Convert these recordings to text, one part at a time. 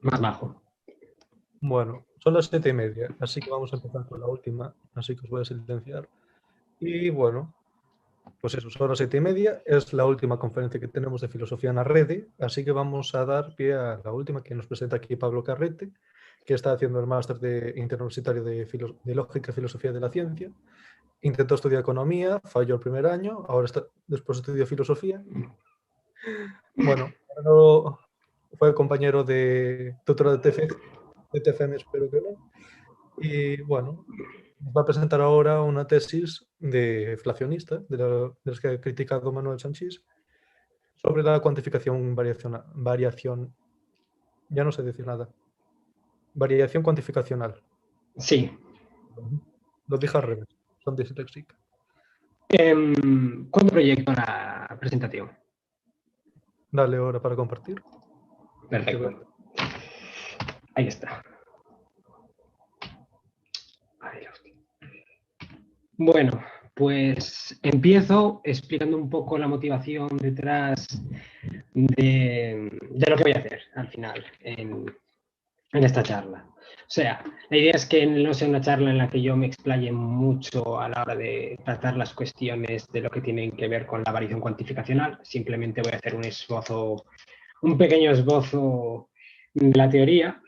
Más bajo. Bueno, son las 7:30, así que vamos a empezar con la última, así que os voy a silenciar. Y bueno, pues eso, son las 7:30, es la última conferencia que tenemos de filosofía en la red, así que vamos a dar pie a la última, que nos presenta aquí Pablo Carrete, que está haciendo el máster interuniversitario de Lógica y Filosofía de la Ciencia. Intentó estudiar economía, falló el primer año, después estudió filosofía. Bueno, fue compañero de tutor de TFM, espero que no. Y bueno, va a presentar ahora una tesis de inflacionista, de las que ha criticado Manuel Sanchís, sobre la cuantificación variación, ya no sé decir nada, variación cuantificacional. Sí. Lo dije al revés, son disléxica. ¿Cuándo proyecto la presentación? Dale ahora para compartir. Perfecto. Ahí está. Bueno, pues empiezo explicando un poco la motivación detrás de lo que voy a hacer al final en esta charla. O sea, la idea es que no sea una charla en la que yo me explaye mucho a la hora de tratar las cuestiones de lo que tienen que ver con la variación cuantificacional. Simplemente voy a hacer un pequeño esbozo de la teoría,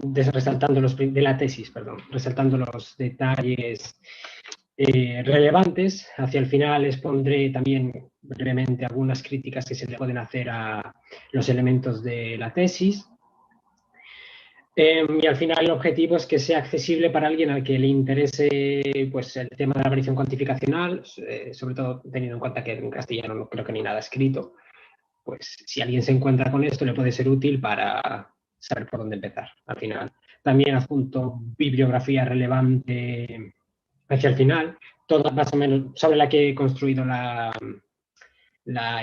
resaltando de la tesis, perdón, resaltando los detalles relevantes. Hacia el final les pondré también brevemente algunas críticas que se le pueden hacer a los elementos de la tesis. Y al final el objetivo es que sea accesible para alguien al que le interese pues, el tema de la variación cuantificacional, sobre todo teniendo en cuenta que en castellano no creo que ni nada escrito. Pues si alguien se encuentra con esto le puede ser útil para saber por dónde empezar al final. También adjunto bibliografía relevante hacia el final, toda más o menos sobre la que he construido la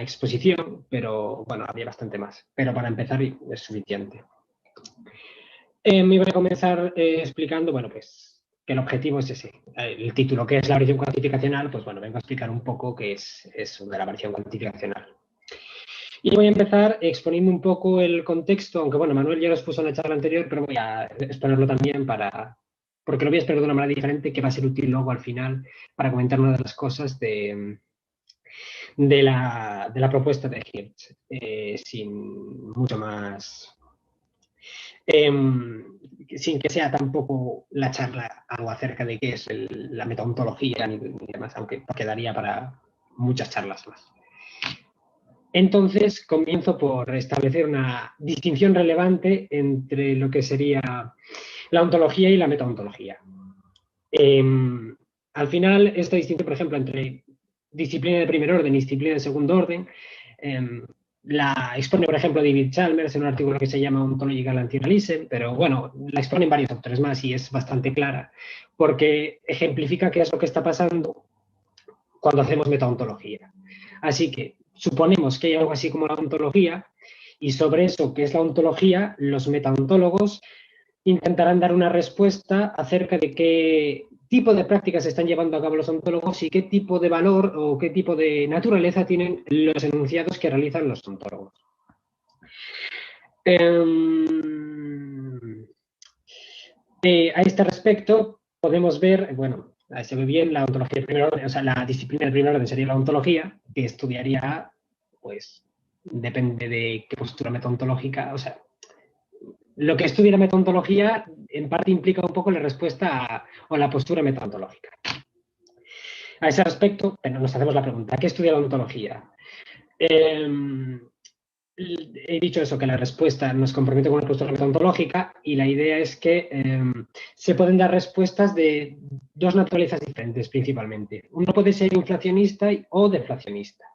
exposición, pero bueno, había bastante más. Pero para empezar es suficiente. Me voy a comenzar explicando, bueno, pues que el objetivo es ese. El título, ¿qué es la variación cuantificacional? Pues bueno, vengo a explicar un poco qué es eso de la variación cuantificacional. Y voy a empezar exponiendo un poco el contexto, aunque bueno, Manuel ya lo expuso en la charla anterior, pero voy a exponerlo también porque lo voy a exponer de una manera diferente que va a ser útil luego al final para comentar una de las cosas de la propuesta de Hirsch, sin mucho más, sin que sea tampoco la charla algo acerca de qué es la metaontología ni demás, aunque quedaría para muchas charlas más. Entonces, comienzo por establecer una distinción relevante entre lo que sería la ontología y la metaontología. Al final, esta distinción, por ejemplo, entre disciplina de primer orden y disciplina de segundo orden, la expone, por ejemplo, David Chalmers en un artículo que se llama Ontological Anti-Realism, pero bueno, la exponen varios autores más y es bastante clara, porque ejemplifica qué es lo que está pasando cuando hacemos metaontología. Así que suponemos que hay algo así como la ontología, y sobre eso, que es la ontología, los metaontólogos intentarán dar una respuesta acerca de qué tipo de prácticas están llevando a cabo los ontólogos y qué tipo de valor o qué tipo de naturaleza tienen los enunciados que realizan los ontólogos. A este respecto, podemos ver, bueno, se ve bien la ontología de primer orden, o sea, la disciplina de primer orden sería la ontología, que estudiaría, pues, depende de qué postura metaontológica, o sea, lo que estudia la metaontología en parte implica un poco la respuesta o la postura metaontológica. A ese respecto, bueno, nos hacemos la pregunta, ¿qué estudia la ontología? He dicho eso, que la respuesta nos compromete con una postura metaontológica y la idea es que se pueden dar respuestas de dos naturalezas diferentes principalmente. Uno puede ser inflacionista o deflacionista.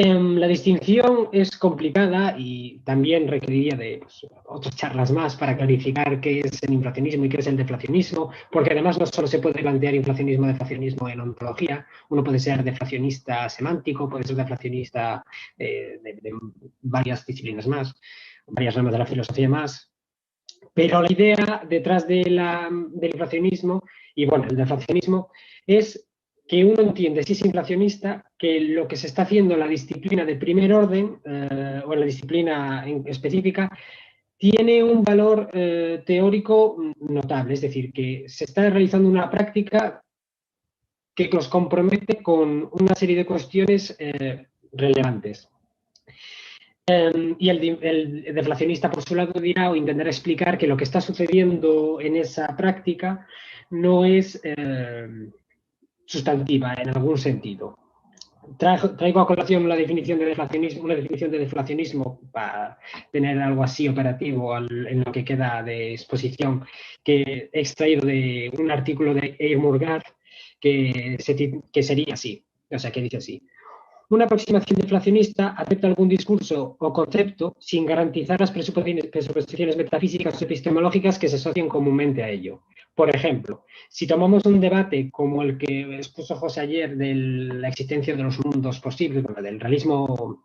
La distinción es complicada y también requeriría de otras charlas más para clarificar qué es el inflacionismo y qué es el deflacionismo, porque además no solo se puede plantear inflacionismo o deflacionismo en ontología, uno puede ser deflacionista semántico, puede ser deflacionista de varias disciplinas más, varias ramas de la filosofía más, pero la idea detrás del inflacionismo y bueno, el deflacionismo es que uno entiende, si es inflacionista, que lo que se está haciendo en la disciplina de primer orden o en la disciplina específica tiene un valor teórico notable, es decir, que se está realizando una práctica que los compromete con una serie de cuestiones relevantes. Y el deflacionista, por su lado, dirá o intentará explicar que lo que está sucediendo en esa práctica no es sustantiva en algún sentido. Traigo a colación la definición de deflacionismo, una definición de deflacionismo para tener algo así operativo en lo que queda de exposición, que he extraído de un artículo de Eir Murgaard que sería así, o sea, que dice así. Una aproximación deflacionista acepta algún discurso o concepto sin garantizar las presuposiciones metafísicas o epistemológicas que se asocian comúnmente a ello. Por ejemplo, si tomamos un debate como el que expuso José ayer de la existencia de los mundos posibles, del realismo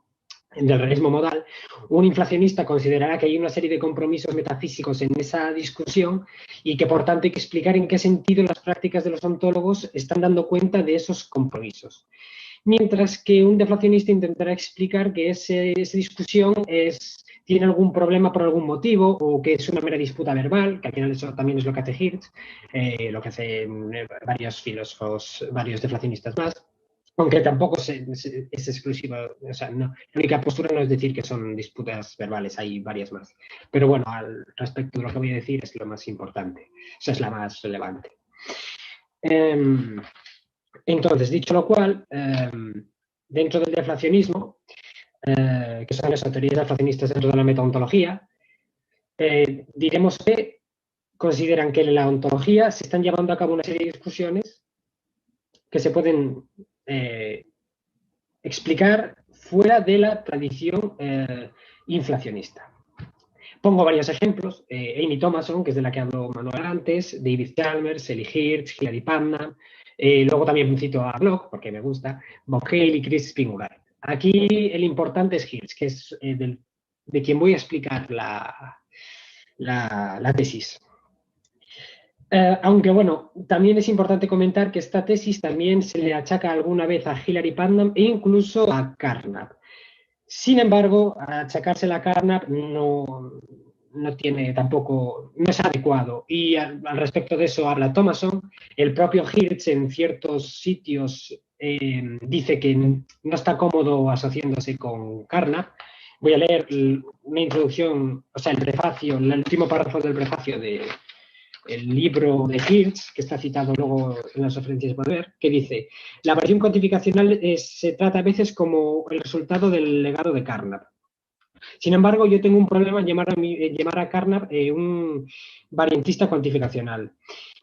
modal, un inflacionista considerará que hay una serie de compromisos metafísicos en esa discusión y que, por tanto, hay que explicar en qué sentido las prácticas de los ontólogos están dando cuenta de esos compromisos. Mientras que un deflacionista intentará explicar que esa discusión tiene algún problema por algún motivo o que es una mera disputa verbal, que al final eso también es lo que hace Hirsch, lo que hacen varios filósofos, varios deflacionistas más, aunque tampoco es exclusiva, o sea, no, la única postura no es decir que son disputas verbales, hay varias más. Pero bueno, al respecto de lo que voy a decir es lo más importante, o sea, es la más relevante. Entonces, dicho lo cual, dentro del deflacionismo, que son las teorías deflacionistas dentro de la metaontología, diremos que consideran que en la ontología se están llevando a cabo una serie de discusiones que se pueden explicar fuera de la tradición inflacionista. Pongo varios ejemplos. Amy Thomason, que es de la que habló Manuel antes, David Chalmers, Eli Hirsch, Hilary Putnam. Luego también cito a Bloch, porque me gusta, Bob Hale y Chris Spingular. Aquí el importante es Hirsch, que es de quien voy a explicar la tesis. Aunque bueno, también es importante comentar que esta tesis también se le achaca alguna vez a Hilary Putnam e incluso a Carnap. Sin embargo, achacársela a Carnap no tiene tampoco, no es adecuado. Y al respecto de eso habla Thomason. El propio Hirsch en ciertos sitios dice que no está cómodo asociándose con Carnap. Voy a leer una introducción, o sea, el prefacio, el último párrafo del prefacio del libro de Hirsch, que está citado luego en las referencias de poder, que dice: la variación cuantificacional se trata a veces como el resultado del legado de Carnap. Sin embargo, yo tengo un problema en llamar a Carnap un variantista cuantificacional,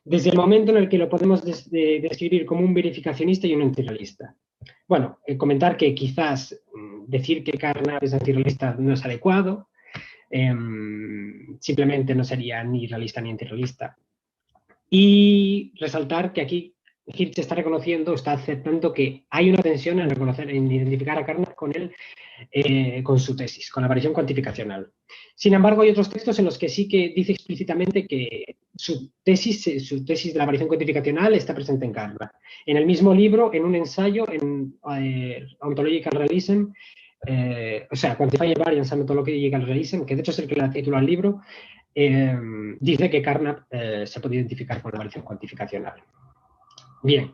desde el momento en el que lo podemos describir como un verificacionista y un antirrealista. Bueno, comentar que quizás decir que Carnap es antirrealista no es adecuado, simplemente no sería ni realista ni antirrealista. Y resaltar que aquí Hirsch está reconociendo, está aceptando que hay una tensión en identificar a Carnap con su tesis, con la variación cuantificacional. Sin embargo, hay otros textos en los que sí que dice explícitamente que su tesis de la variación cuantificacional está presente en Carnap. En el mismo libro, en un ensayo en Ontological Realism, o sea, Quantified Variance and Ontological Realism, que de hecho es el que le titula al libro, dice que Carnap se puede identificar con la variación cuantificacional. Bien,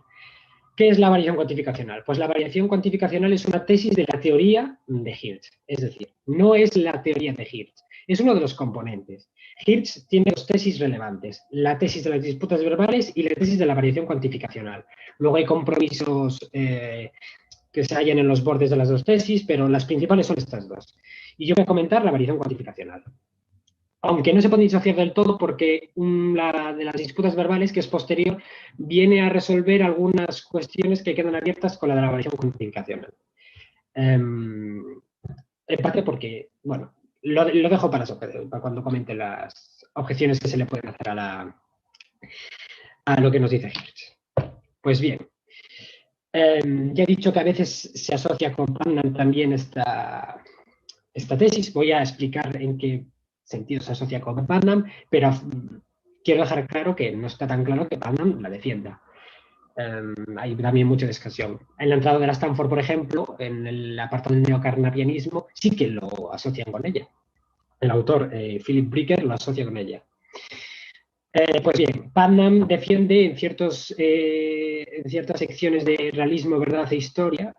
¿qué es la variación cuantificacional? Pues la variación cuantificacional es una tesis de la teoría de Hirsch, es decir, no es la teoría de Hirsch, es uno de los componentes. Hirsch tiene dos tesis relevantes, la tesis de las disputas verbales y la tesis de la variación cuantificacional. Luego hay compromisos que se hallan en los bordes de las dos tesis, pero las principales son estas dos. Y yo voy a comentar la variación cuantificacional. Aunque no se puede disociar del todo porque la de las disputas verbales, que es posterior, viene a resolver algunas cuestiones que quedan abiertas con la de la variación cuantificacional. Empate porque, bueno, lo dejo para cuando comente las objeciones que se le pueden hacer a lo que nos dice Hirsch. Pues bien, ya he dicho que a veces se asocia con Putnam también esta tesis. Voy a explicar en qué sentido se asocia con Putnam, pero quiero dejar claro que no está tan claro que Putnam la defienda. Hay también mucha discusión. En la entrada de la Stanford, por ejemplo, en el apartado del neocarnapianismo, sí que lo asocian con ella. El autor, Philip Bricker, lo asocia con ella. Pues bien, Putnam defiende en ciertas secciones de realismo, verdad e historia,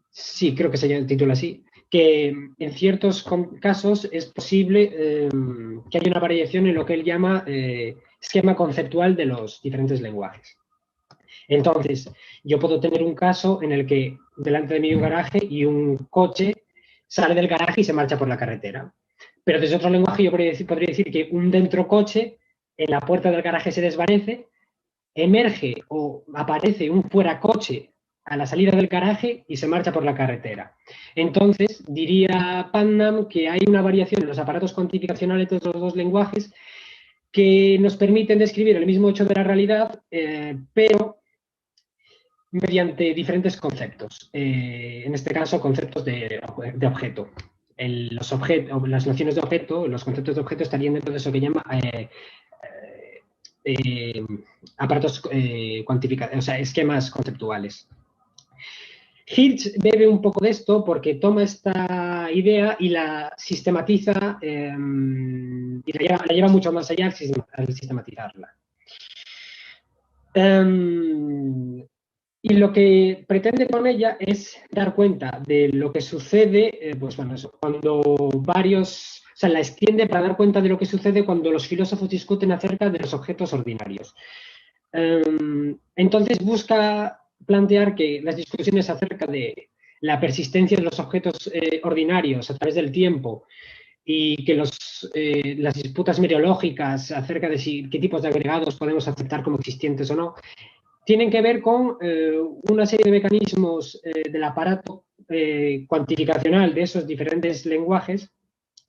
sí, creo que se titula así, que en ciertos casos es posible que haya una variación en lo que él llama esquema conceptual de los diferentes lenguajes. Entonces, yo puedo tener un caso en el que delante de mí hay un garaje y un coche sale del garaje y se marcha por la carretera. Pero desde otro lenguaje yo podría decir que un dentro coche en la puerta del garaje se desvanece, emerge o aparece un fuera coche a la salida del garaje y se marcha por la carretera. Entonces, diría Putnam que hay una variación en los aparatos cuantificacionales de los dos lenguajes que nos permiten describir el mismo hecho de la realidad, pero mediante diferentes conceptos. En este caso, conceptos de objeto. Las nociones de objeto, los conceptos de objeto estarían dentro de eso que llama aparatos cuantificados, o sea, esquemas conceptuales. Hirsch bebe un poco de esto porque toma esta idea y la sistematiza y la lleva mucho más allá al sistematizarla. Y lo que pretende con ella es dar cuenta de lo que sucede, pues bueno, cuando varios, o sea, la extiende para dar cuenta de lo que sucede cuando los filósofos discuten acerca de los objetos ordinarios. Entonces busca plantear que las discusiones acerca de la persistencia de los objetos ordinarios a través del tiempo y que las disputas mereológicas acerca de qué tipos de agregados podemos aceptar como existentes o no, tienen que ver con una serie de mecanismos del aparato cuantificacional de esos diferentes lenguajes,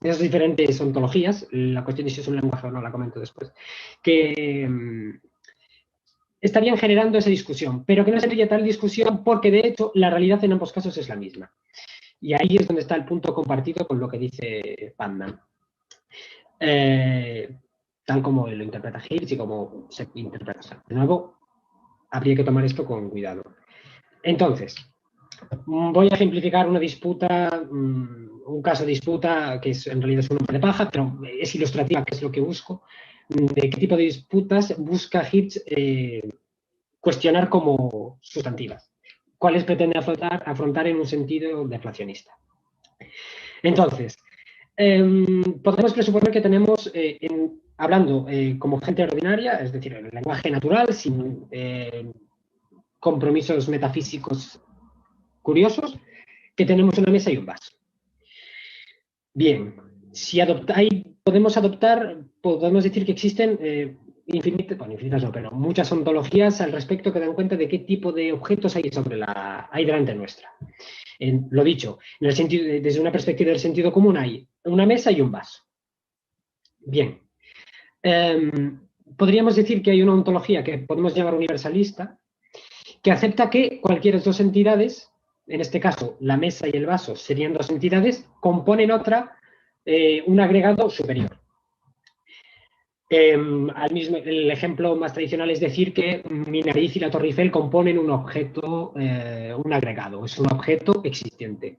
de esas diferentes ontologías. La cuestión de si es un lenguaje o no la comento después, que estarían generando esa discusión, pero que no sería tal discusión porque de hecho la realidad en ambos casos es la misma. Y ahí es donde está el punto compartido con lo que dice Putnam. Tal como lo interpreta Hirsch y como se interpreta. De nuevo, habría que tomar esto con cuidado. Entonces, voy a ejemplificar una disputa, un caso de disputa que en realidad es un hombre de paja, pero es ilustrativa, que es lo que busco, de qué tipo de disputas busca Hirsch cuestionar como sustantivas, cuáles pretende afrontar en un sentido deflacionista. Entonces, podemos presuponer que tenemos, hablando como gente ordinaria, es decir, en el lenguaje natural, sin compromisos metafísicos curiosos, que tenemos una mesa y un vaso. Bien, si podemos decir que existen infinitas no, pero muchas ontologías al respecto que dan cuenta de qué tipo de objetos hay delante nuestra. Lo dicho, desde una perspectiva del sentido común hay una mesa y un vaso. Bien. Podríamos decir que hay una ontología que podemos llamar universalista, que acepta que cualquiera de dos entidades, en este caso la mesa y el vaso serían dos entidades, componen un agregado superior. El ejemplo más tradicional es decir que mi nariz y la Torre Eiffel componen un objeto, un agregado, es un objeto existente.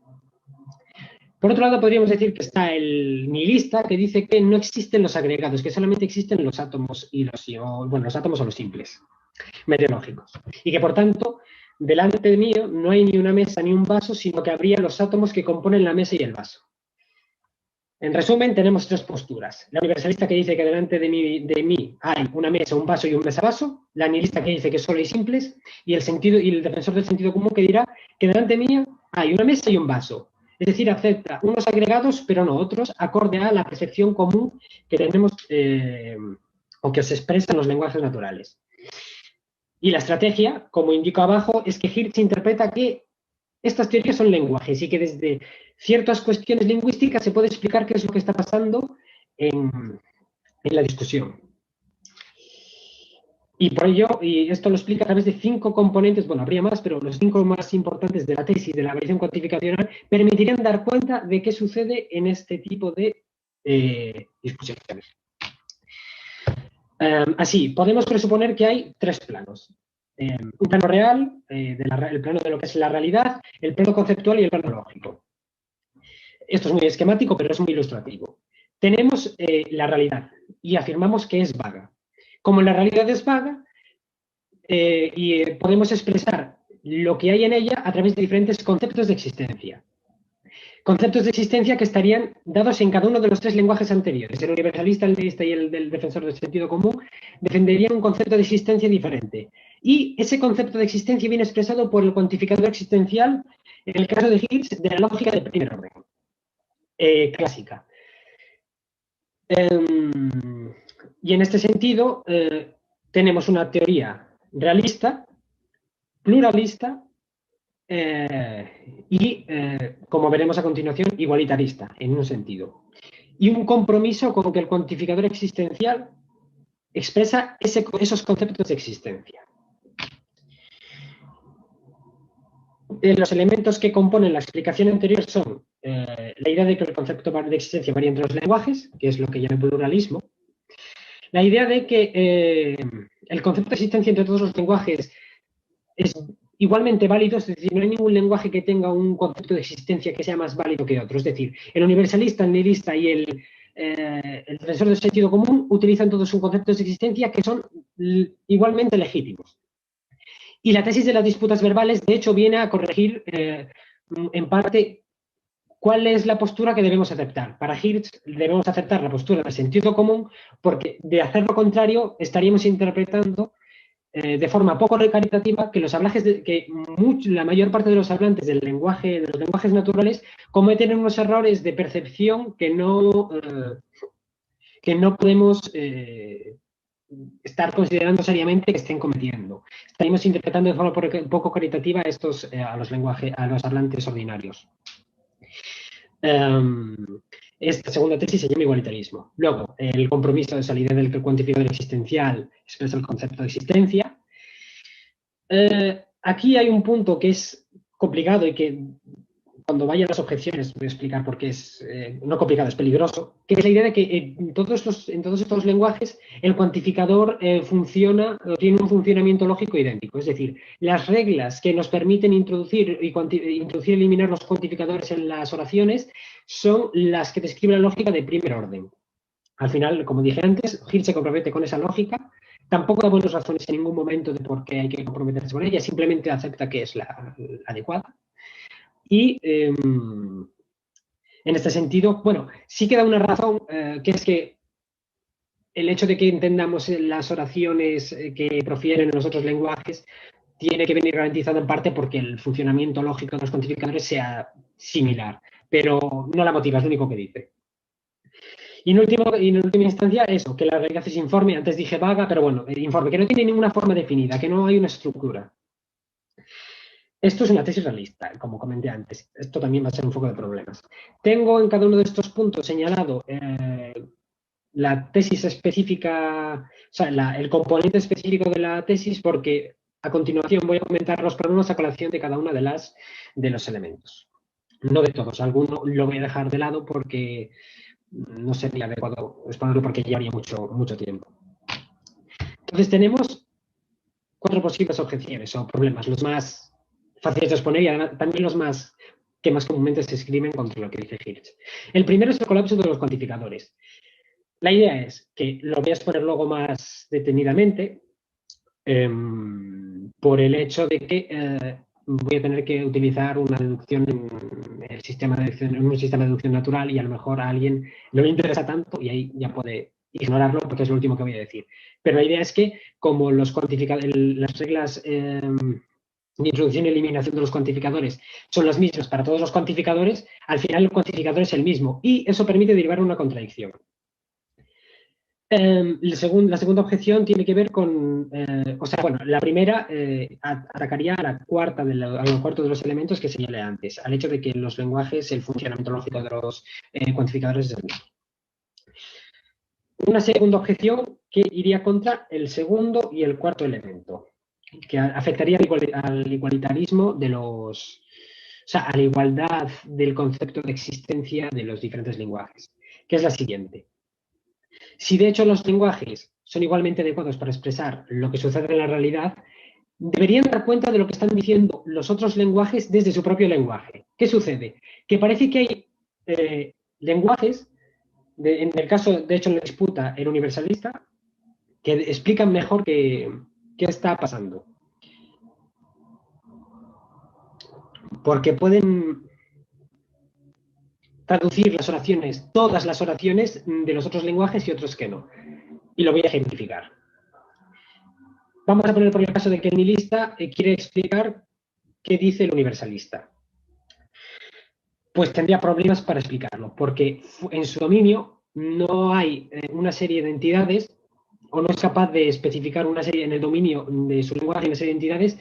Por otro lado, podríamos decir que está el nihilista, que dice que no existen los agregados, que solamente existen los átomos y los átomos o los simples, mereológicos. Y que, por tanto, delante de mí no hay ni una mesa ni un vaso, sino que habría los átomos que componen la mesa y el vaso. En resumen, tenemos tres posturas. La universalista que dice que delante de mí hay una mesa, un vaso y un mesa-vaso. La nihilista que dice que solo hay simples. Y el defensor del sentido común que dirá que delante mío hay una mesa y un vaso. Es decir, acepta unos agregados, pero no otros, acorde a la percepción común que tenemos o que se expresa en los lenguajes naturales. Y la estrategia, como indico abajo, es que Hirsch interpreta que estas teorías son lenguajes y que desde ciertas cuestiones lingüísticas se puede explicar qué es lo que está pasando en la discusión. Y por ello, y esto lo explica a través de 5 componentes, bueno, habría más, pero los 5 más importantes de la tesis de la variación cuantificacional permitirían dar cuenta de qué sucede en este tipo de discusiones. Así, podemos presuponer que hay 3 planos. un plano real, el plano de lo que es la realidad, el plano conceptual y el plano lógico. Esto es muy esquemático, pero es muy ilustrativo. Tenemos la realidad y afirmamos que es vaga. Como la realidad es vaga, podemos expresar lo que hay en ella a través de diferentes conceptos de existencia. Conceptos de existencia que estarían dados en cada uno de los tres lenguajes anteriores. El universalista, el deísta y el del defensor del sentido común defenderían un concepto de existencia diferente. Y ese concepto de existencia viene expresado por el cuantificador existencial, en el caso de Higgs, de la lógica de primer orden, clásica. Y en este sentido, tenemos una teoría realista, pluralista, como veremos a continuación, igualitarista, en un sentido. Y un compromiso con que el cuantificador existencial expresa esos conceptos de existencia. Los elementos que componen la explicación anterior son la idea de que el concepto de existencia varía entre los lenguajes, que es lo que llama pluralismo, la idea de que el concepto de existencia entre todos los lenguajes es igualmente válido, es decir, no hay ningún lenguaje que tenga un concepto de existencia que sea más válido que otro. Es decir, el universalista, el nihilista y el defensor del sentido común utilizan todos sus conceptos de existencia que son igualmente legítimos. Y la tesis de las disputas verbales, de hecho, viene a corregir en parte cuál es la postura que debemos aceptar. Para Hirsch debemos aceptar la postura del sentido común porque de hacer lo contrario estaríamos interpretando de forma poco caritativa que la mayor parte de los hablantes de los lenguajes naturales cometen unos errores de percepción que no podemos estar considerando seriamente que estén cometiendo. Estaríamos interpretando de forma poco caritativa a los hablantes ordinarios. Esta segunda tesis se llama igualitarismo. Luego, el compromiso de la idea del que el cuantificador existencial expresa el concepto de existencia. Aquí hay un punto que es complicado y que cuando vayan las objeciones voy a explicar por qué es, no complicado, es peligroso, que es la idea de que en todos estos lenguajes el cuantificador tiene un funcionamiento lógico idéntico. Es decir, las reglas que nos permiten introducir y eliminar los cuantificadores en las oraciones son las que describen la lógica de primer orden. Al final, como dije antes, Hill se compromete con esa lógica, tampoco da buenas razones en ningún momento de por qué hay que comprometerse con ella, simplemente acepta que es la adecuada. Y en este sentido, bueno, sí que da una razón, que es que el hecho de que entendamos las oraciones que profieren en los otros lenguajes tiene que venir garantizado en parte porque el funcionamiento lógico de los cuantificadores sea similar, pero no la motiva, es lo único que dice. Y en última instancia, eso, que la realidad es informe, antes dije vaga, pero bueno, informe, que no tiene ninguna forma definida, que no hay una estructura. Esto es una tesis realista, como comenté antes. Esto también va a ser un foco de problemas. Tengo en cada uno de estos puntos señalado la tesis específica, o sea, el componente específico de la tesis, porque a continuación voy a comentar los problemas a colación de cada uno de los elementos. No de todos, alguno lo voy a dejar de lado porque no sería adecuado exponerlo porque llevaría mucho tiempo. Entonces tenemos 4 posibles objeciones o problemas, los más fáciles de exponer y además también los que más comúnmente se escriben contra lo que dice Hirsch. El primero es el colapso de los cuantificadores. La idea es que lo voy a exponer luego más detenidamente por el hecho de que voy a tener que utilizar una deducción en un sistema de deducción natural y a lo mejor a alguien no le interesa tanto y ahí ya puede ignorarlo porque es lo último que voy a decir. Pero la idea es que como las reglas de introducción y eliminación de los cuantificadores son las mismas para todos los cuantificadores, al final el cuantificador es el mismo y eso permite derivar una contradicción. La segunda objeción tiene que ver con, la primera atacaría a al cuarto de los elementos que señalé antes, al hecho de que en los lenguajes el funcionamiento lógico de los cuantificadores es el mismo. Una segunda objeción que iría contra el segundo y el cuarto elemento, que afectaría al igualitarismo a la igualdad del concepto de existencia de los diferentes lenguajes, que es la siguiente. Si de hecho los lenguajes son igualmente adecuados para expresar lo que sucede en la realidad, deberían dar cuenta de lo que están diciendo los otros lenguajes desde su propio lenguaje. ¿Qué sucede? Que parece que hay lenguajes, en el caso, de hecho, en la disputa, el universalista, que explican mejor qué está pasando. Porque pueden traducir las oraciones, todas las oraciones de los otros lenguajes y otros que no. Y lo voy a ejemplificar. Vamos a poner por el caso de que el nihilista quiere explicar qué dice el universalista. Pues tendría problemas para explicarlo, porque en su dominio no hay una serie de entidades, o no es capaz de especificar una serie en el dominio de su lenguaje una serie de entidades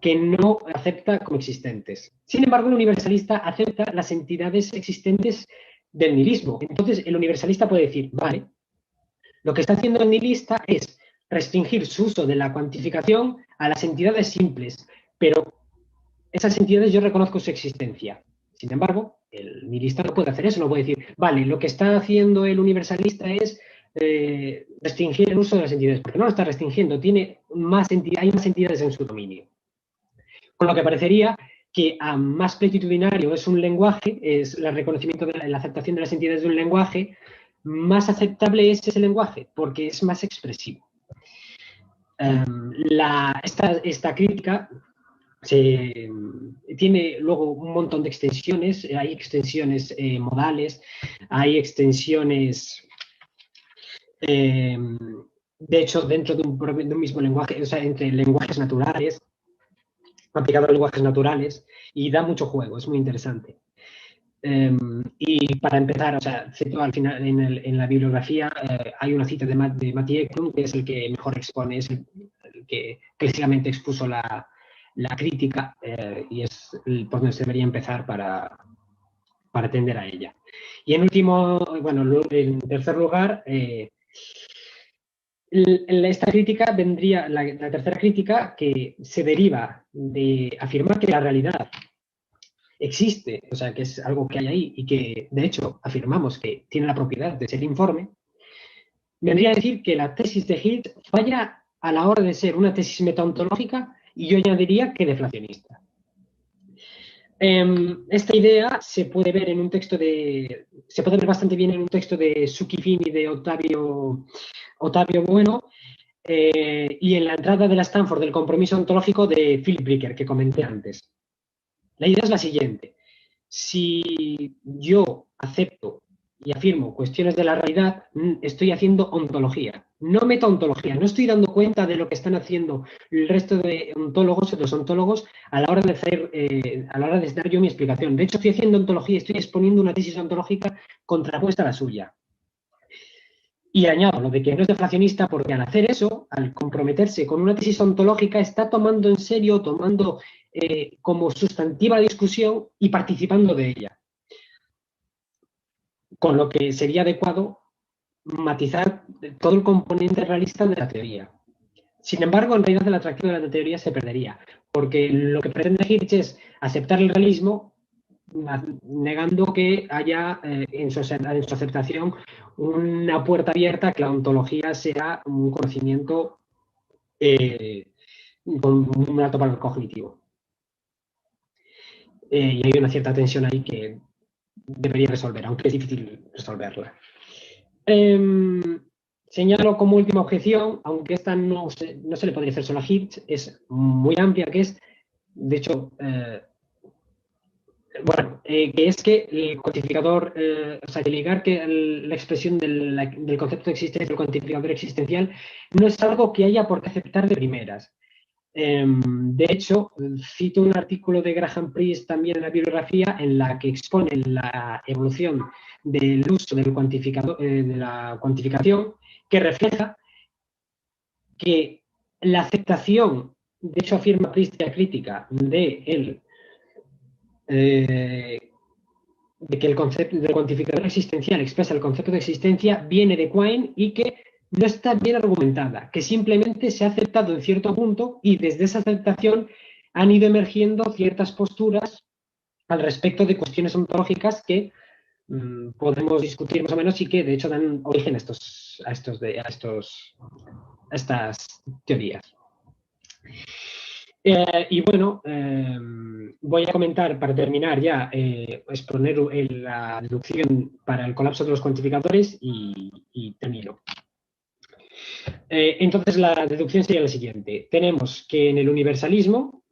que no acepta como existentes. Sin embargo, el universalista acepta las entidades existentes del nihilismo. Entonces, el universalista puede decir, vale, lo que está haciendo el nihilista es restringir su uso de la cuantificación a las entidades simples, pero esas entidades yo reconozco su existencia. Sin embargo, el nihilista no puede hacer eso, no puede decir, vale, lo que está haciendo el universalista es restringir el uso de las entidades, porque no lo está restringiendo, hay más entidades en su dominio. Con lo que parecería que a más platitudinario es un lenguaje, es el reconocimiento de la aceptación de las entidades de un lenguaje, más aceptable es ese lenguaje, porque es más expresivo. Esta crítica tiene luego un montón de extensiones, hay extensiones modales, hay extensiones, de hecho, dentro de un mismo lenguaje, o sea, entre lenguajes naturales, aplicado a lenguajes naturales, y da mucho juego, es muy interesante. Y para empezar, o sea, cito al final en la bibliografía, hay una cita de Matthew Eklund, que es el que mejor expone, es el que clásicamente expuso la crítica y es por donde se debería empezar para atender a ella. Y en tercer lugar, esta crítica vendría, la tercera crítica, que se deriva de afirmar que la realidad existe, o sea, que es algo que hay ahí y que, de hecho, afirmamos que tiene la propiedad de ser informe, vendría a decir que la tesis de Hill falla a la hora de ser una tesis metaontológica y yo añadiría que deflacionista. Esta idea se puede ver en un texto se puede ver bastante bien en un texto de Suki Fini de Ottavio Bueno y en la entrada de la Stanford del compromiso ontológico de Philip Bricker, que comenté antes. La idea es la siguiente. Si yo acepto y afirmo cuestiones de la realidad, estoy haciendo ontología, no metaontología. No estoy dando cuenta de lo que están haciendo el resto de ontólogos o de los ontólogos a la hora de dar yo mi explicación. De hecho, estoy haciendo ontología, estoy exponiendo una tesis ontológica contrapuesta a la suya. Y añado lo de que no es deflacionista porque al hacer eso, al comprometerse con una tesis ontológica, está tomando en serio, tomando como sustantiva la discusión y participando de ella. Con lo que sería adecuado matizar todo el componente realista de la teoría. Sin embargo, en realidad el atractivo de la teoría se perdería, porque lo que pretende Hirsch es aceptar el realismo negando que haya en su aceptación una puerta abierta a que la ontología sea un conocimiento con un alto valor cognitivo. Y hay una cierta tensión ahí que debería resolver, aunque es difícil resolverla. Señalo como última objeción, aunque esta no se le podría hacer solo a Hirsch, es muy amplia, que es, de hecho, que es que el cuantificador, o sea, que ligar que la expresión del concepto de existencia del cuantificador existencial no es algo que haya por qué aceptar de primeras. De hecho, cito un artículo de Graham Priest también en la bibliografía en la que expone la evolución del uso del cuantificador, de la cuantificación, que refleja que la aceptación, de hecho afirma Priest la crítica de que el concepto del cuantificador existencial expresa el concepto de existencia viene de Quine y que no está bien argumentada, que simplemente se ha aceptado en cierto punto y desde esa aceptación han ido emergiendo ciertas posturas al respecto de cuestiones ontológicas que podemos discutir más o menos y que de hecho dan origen a estas teorías. Y bueno, voy a comentar para terminar ya, exponer la deducción para el colapso de los cuantificadores y termino. Entonces, la deducción sería la siguiente. Tenemos que en el universalismo,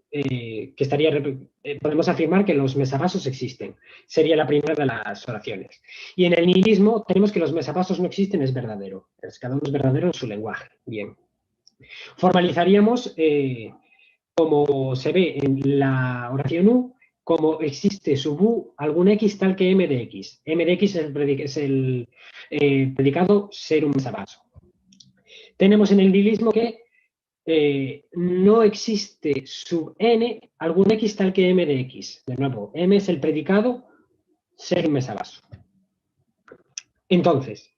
podemos afirmar que los mesabasos existen. Sería la primera de las oraciones. Y en el nihilismo tenemos que los mesabasos no existen, es verdadero. Cada uno es verdadero en su lenguaje. Bien. Formalizaríamos, como se ve en la oración U, como existe sub U algún X tal que M de X. M de X es el predicado ser un mesabaso. Tenemos en el nihilismo que no existe sub n algún x tal que m de x. De nuevo, m es el predicado ser un mesabaso. Entonces,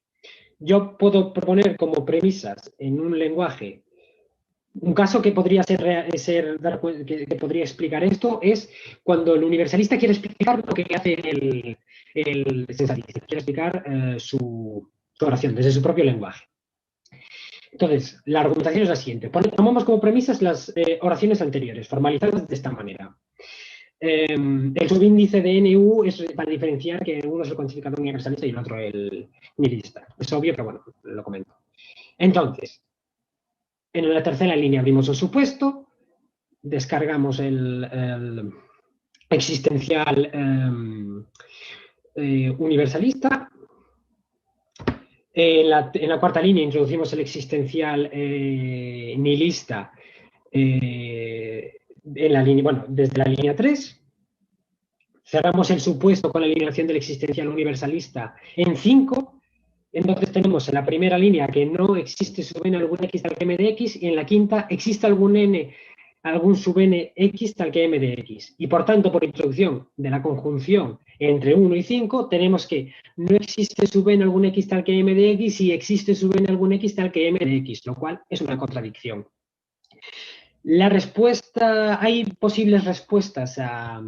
yo puedo proponer como premisas en un lenguaje, un caso que podría que podría explicar esto es cuando el universalista quiere explicar lo que hace el sensativista, quiere explicar su oración desde su propio lenguaje. Entonces, la argumentación es la siguiente. Tomamos como premisas las oraciones anteriores, formalizadas de esta manera. El subíndice de NU es para diferenciar que uno es el cuantificador universalista y el otro el nihilista. Es obvio, pero bueno, lo comento. Entonces, en la tercera línea abrimos el supuesto, descargamos el existencial universalista. En la cuarta línea introducimos el existencial nihilista desde la línea 3. Cerramos el supuesto con la eliminación del existencial universalista en 5. Entonces tenemos en la primera línea que no existe sub n algún x tal que m de x y en la quinta existe algún sub n x tal que m de x. Y por tanto, por introducción de la conjunción entre 1 y 5, tenemos que no existe sub n algún x tal que m de x y existe sub n algún x tal que m de x, lo cual es una contradicción. La respuesta, hay posibles respuestas a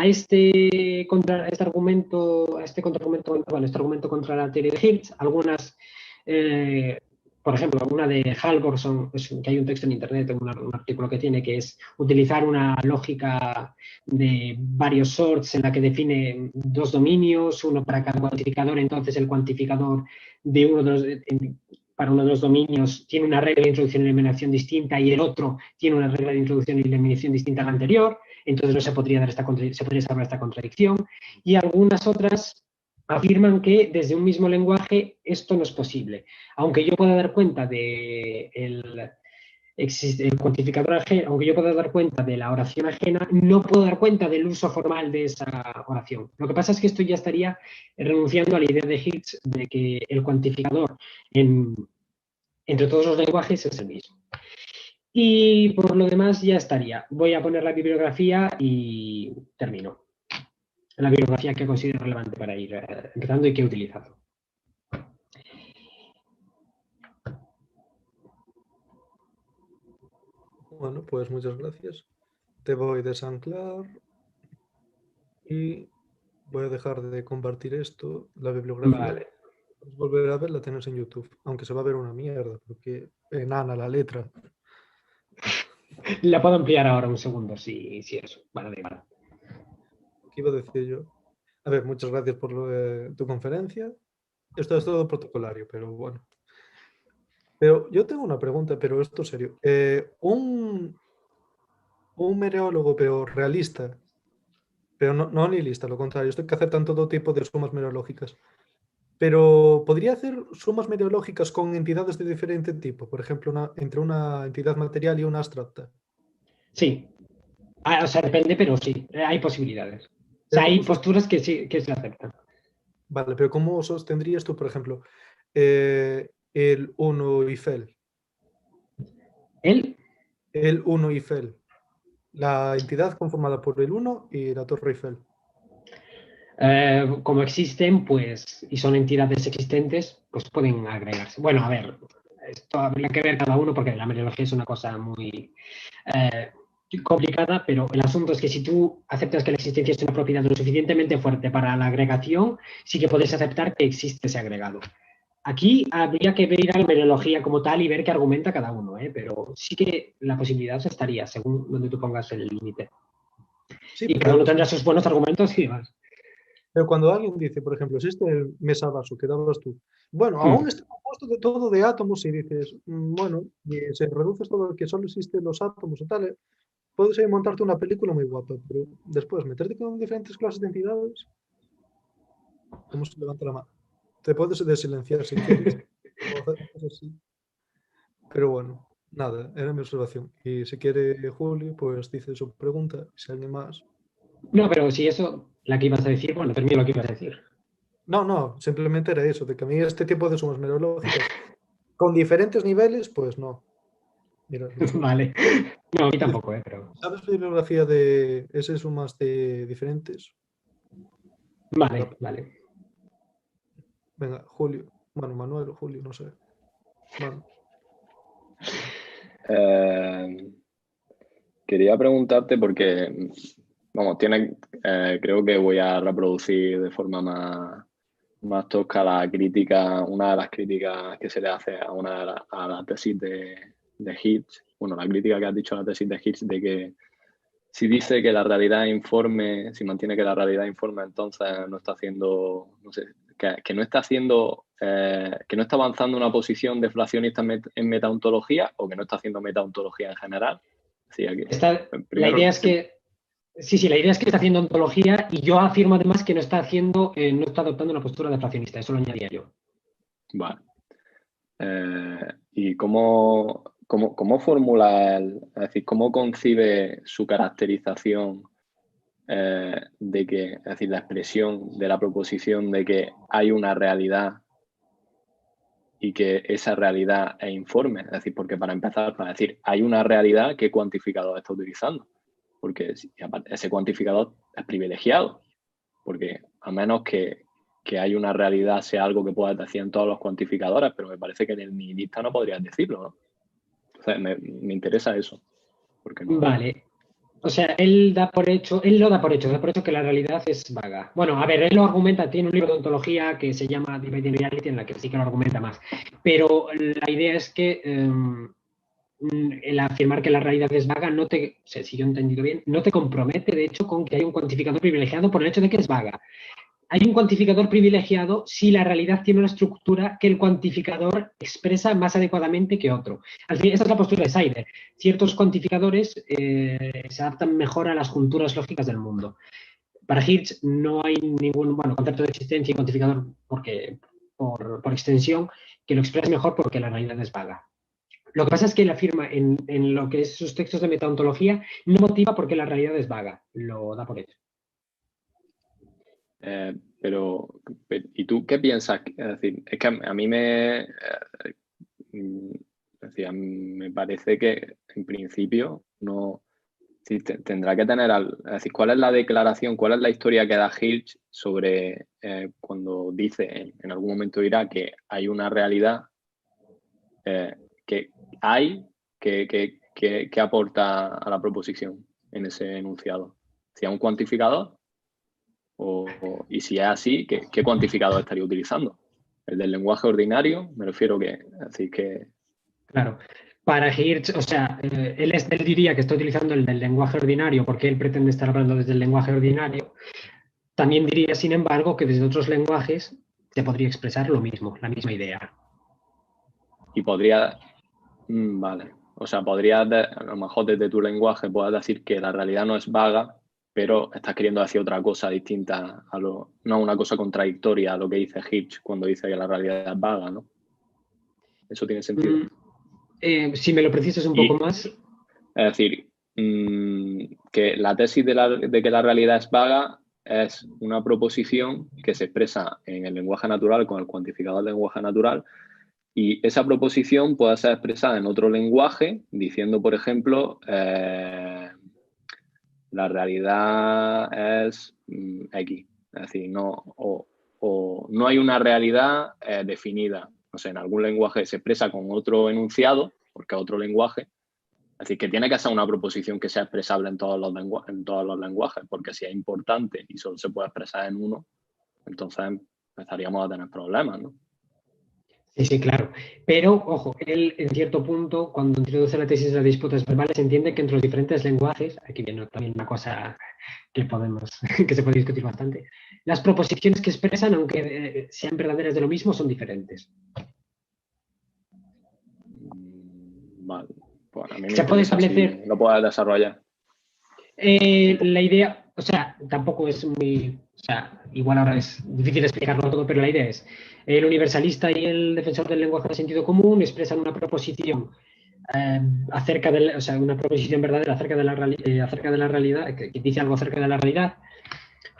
este argumento contra la teoría de Hilbert. Algunas, por ejemplo, una de Halvorson, que hay un texto en internet, un artículo que tiene, que es utilizar una lógica de varios sorts en la que define dos dominios, uno para cada cuantificador. Entonces el cuantificador de uno de los, para uno de los dominios tiene una regla de introducción y eliminación distinta y el otro tiene una regla de introducción y eliminación distinta a la anterior. Entonces no se podría salvar esta contradicción. Y algunas otras afirman que desde un mismo lenguaje esto no es posible. Aunque yo pueda dar cuenta del cuantificador ajeno, aunque yo pueda dar cuenta de la oración ajena, no puedo dar cuenta del uso formal de esa oración. Lo que pasa es que esto ya estaría renunciando a la idea de Hilbert de que el cuantificador entre todos los lenguajes es el mismo. Y por lo demás ya estaría. Voy a poner la bibliografía y termino. La bibliografía que considero relevante para ir empezando y que he utilizado. Bueno, pues muchas gracias. Te voy a desanclar y voy a dejar de compartir esto, la bibliografía. Vale. Volver a ver, la tenés en YouTube, aunque se va a ver una mierda, porque enana la letra. La puedo ampliar ahora un segundo, si eso. Vale, vale. ¿Qué iba a decir yo? A ver, muchas gracias por tu conferencia. Esto es todo protocolario, pero bueno. Pero yo tengo una pregunta, pero esto es serio. Un mereólogo, pero realista, pero no nihilista, lo contrario, esto que aceptan todo tipo de sumas mereológicas. Pero ¿podría hacer sumas mereológicas con entidades de diferente tipo? Por ejemplo, entre una entidad material y una abstracta. Sí. O sea, depende, pero sí. Hay posibilidades. O sea, hay posturas que sí que se aceptan. Vale, pero ¿cómo sostendrías tú, por ejemplo, el 1 Eiffel? El 1 Eiffel. La entidad conformada por el 1 y la Torre Eiffel. Como existen, pues, y son entidades existentes, pues pueden agregarse. Bueno, a ver, esto habría que ver cada uno porque la mereología es una cosa muy complicada, pero el asunto es que si tú aceptas que la existencia es una propiedad lo suficientemente fuerte para la agregación, sí que puedes aceptar que existe ese agregado. Aquí habría que ver a la mereología como tal y ver qué argumenta cada uno, ¿eh? Pero sí que la posibilidad estaría, según donde tú pongas el límite. Sí, Y cada uno tendrá sus buenos argumentos y demás. pero cuando alguien dice, por ejemplo, existe el mesaverso que dabas tú, bueno, aún Hmm. está compuesto de todo de átomos y dices, bueno, y se reduces todo a que solo existen los átomos o tal, puedes ahí montarte una película muy guapa, pero después meterte con diferentes clases de entidades, ¿cómo se levanta la mano? Te puedes desilenciar si quieres, o hacer cosas así. Pero bueno, nada, era mi observación. Y si quiere Julio, pues dice su pregunta, y si alguien más. No, pero si eso, la que ibas a decir, bueno, termino lo que ibas a decir. No, no, simplemente era eso, de que a mí este tipo de sumas merológicas con diferentes niveles, pues no. Mira, lo siento. Vale. No, a mí tampoco, pero. ¿Sabes bibliografía de esas sumas de diferentes? Vale, vale. Venga, Julio. Bueno, Manuel o Julio, no sé. Manu. Eh, Quería preguntarte porque, vamos, creo que voy a reproducir de forma más tosca la crítica, una de las críticas que se le hace a la tesis de Hitch. Bueno, la crítica que has dicho a la tesis de Hitch de que si dice que la realidad informe, si mantiene que la realidad informe, entonces no está haciendo, no sé, que no está haciendo, que no está avanzando una posición deflacionista en metaontología o que no está haciendo metaontología en general. Sí, aquí. La idea Primero, es que. Sí, la idea es que está haciendo ontología y yo afirmo además que no está haciendo, no está adoptando una postura deflacionista, eso lo añadía yo. vale. ¿Y cómo formula es decir, cómo concibe su caracterización de que, es decir, la expresión de la proposición de que hay una realidad y que esa realidad es informe? Es decir, porque para empezar, para decir hay una realidad, ¿qué cuantificador está utilizando? Porque ese cuantificador es privilegiado, porque a menos que hay una realidad sea algo que puedas decir en todos los cuantificadores, pero me parece que en el nihilista no podrías decirlo, ¿no? Entonces me interesa eso, porque no... Vale. O sea, él lo da por hecho que la realidad es vaga. Bueno, a ver, él lo argumenta, tiene un libro de ontología que se llama Dividing Reality, en la que sí que lo argumenta más. Pero la idea es que el afirmar que la realidad es vaga no te, o sea, si yo he entendido bien, no te compromete, de hecho, con que hay un cuantificador privilegiado por el hecho de que es vaga. Hay un cuantificador privilegiado si la realidad tiene una estructura que el cuantificador expresa más adecuadamente que otro. Al fin, esta es la postura de Seider. Ciertos cuantificadores se adaptan mejor a las junturas lógicas del mundo. Para Hirsch no hay ningún concepto de existencia y cuantificador por extensión que lo exprese mejor porque la realidad es vaga. Lo que pasa es que él afirma en lo que es sus textos de metaontología no motiva porque la realidad es vaga, lo da por hecho. Pero, ¿y tú qué piensas? Es decir, es que a mí me parece que en principio no sí, tendrá que tener, es decir, ¿cuál es la declaración, cuál es la historia que da Hirsch sobre cuando dice en algún momento dirá que hay una realidad que hay que aporta a la proposición en ese enunciado? ¿Si es un cuantificador? Y si es así, ¿qué cuantificador estaría utilizando? ¿El del lenguaje ordinario? Me refiero que... Claro. Para Hirsch, o sea, él diría que está utilizando el del lenguaje ordinario porque él pretende estar hablando desde el lenguaje ordinario. También diría, sin embargo, que desde otros lenguajes se podría expresar lo mismo, la misma idea. Y podría... vale. O sea, podrías, a lo mejor desde tu lenguaje puedas decir que la realidad no es vaga, pero estás queriendo decir otra cosa distinta no una cosa contradictoria a lo que dice Hirsch cuando dice que la realidad es vaga, ¿no? ¿Eso tiene sentido? Si me lo precisas un poco más. Es decir, que la tesis de que la realidad es vaga es una proposición que se expresa en el lenguaje natural con el cuantificador del lenguaje natural, y esa proposición puede ser expresada en otro lenguaje diciendo, por ejemplo, la realidad es X. Es decir, no hay una realidad definida. O sea, en algún lenguaje se expresa con otro enunciado, porque es otro lenguaje. Es decir, que tiene que ser una proposición que sea expresable en todos los lenguajes, porque si es importante y solo se puede expresar en uno, entonces empezaríamos a tener problemas, ¿no? Sí, sí, claro. Pero, ojo, él en cierto punto, cuando introduce la tesis de las disputas verbales, entiende que entre los diferentes lenguajes, aquí viene también una cosa que podemos, que se puede discutir bastante, las proposiciones que expresan, aunque sean verdaderas de lo mismo, son diferentes. Vale. Pues a mí me Se puede interesa establecer si lo puedes desarrollar. la idea, o sea, tampoco es muy, o sea, igual ahora es difícil explicarlo todo, pero la idea es, el universalista y el defensor del lenguaje de sentido común expresan una proposición acerca de, o sea, una proposición verdadera acerca de la realidad, que dice algo acerca de la realidad,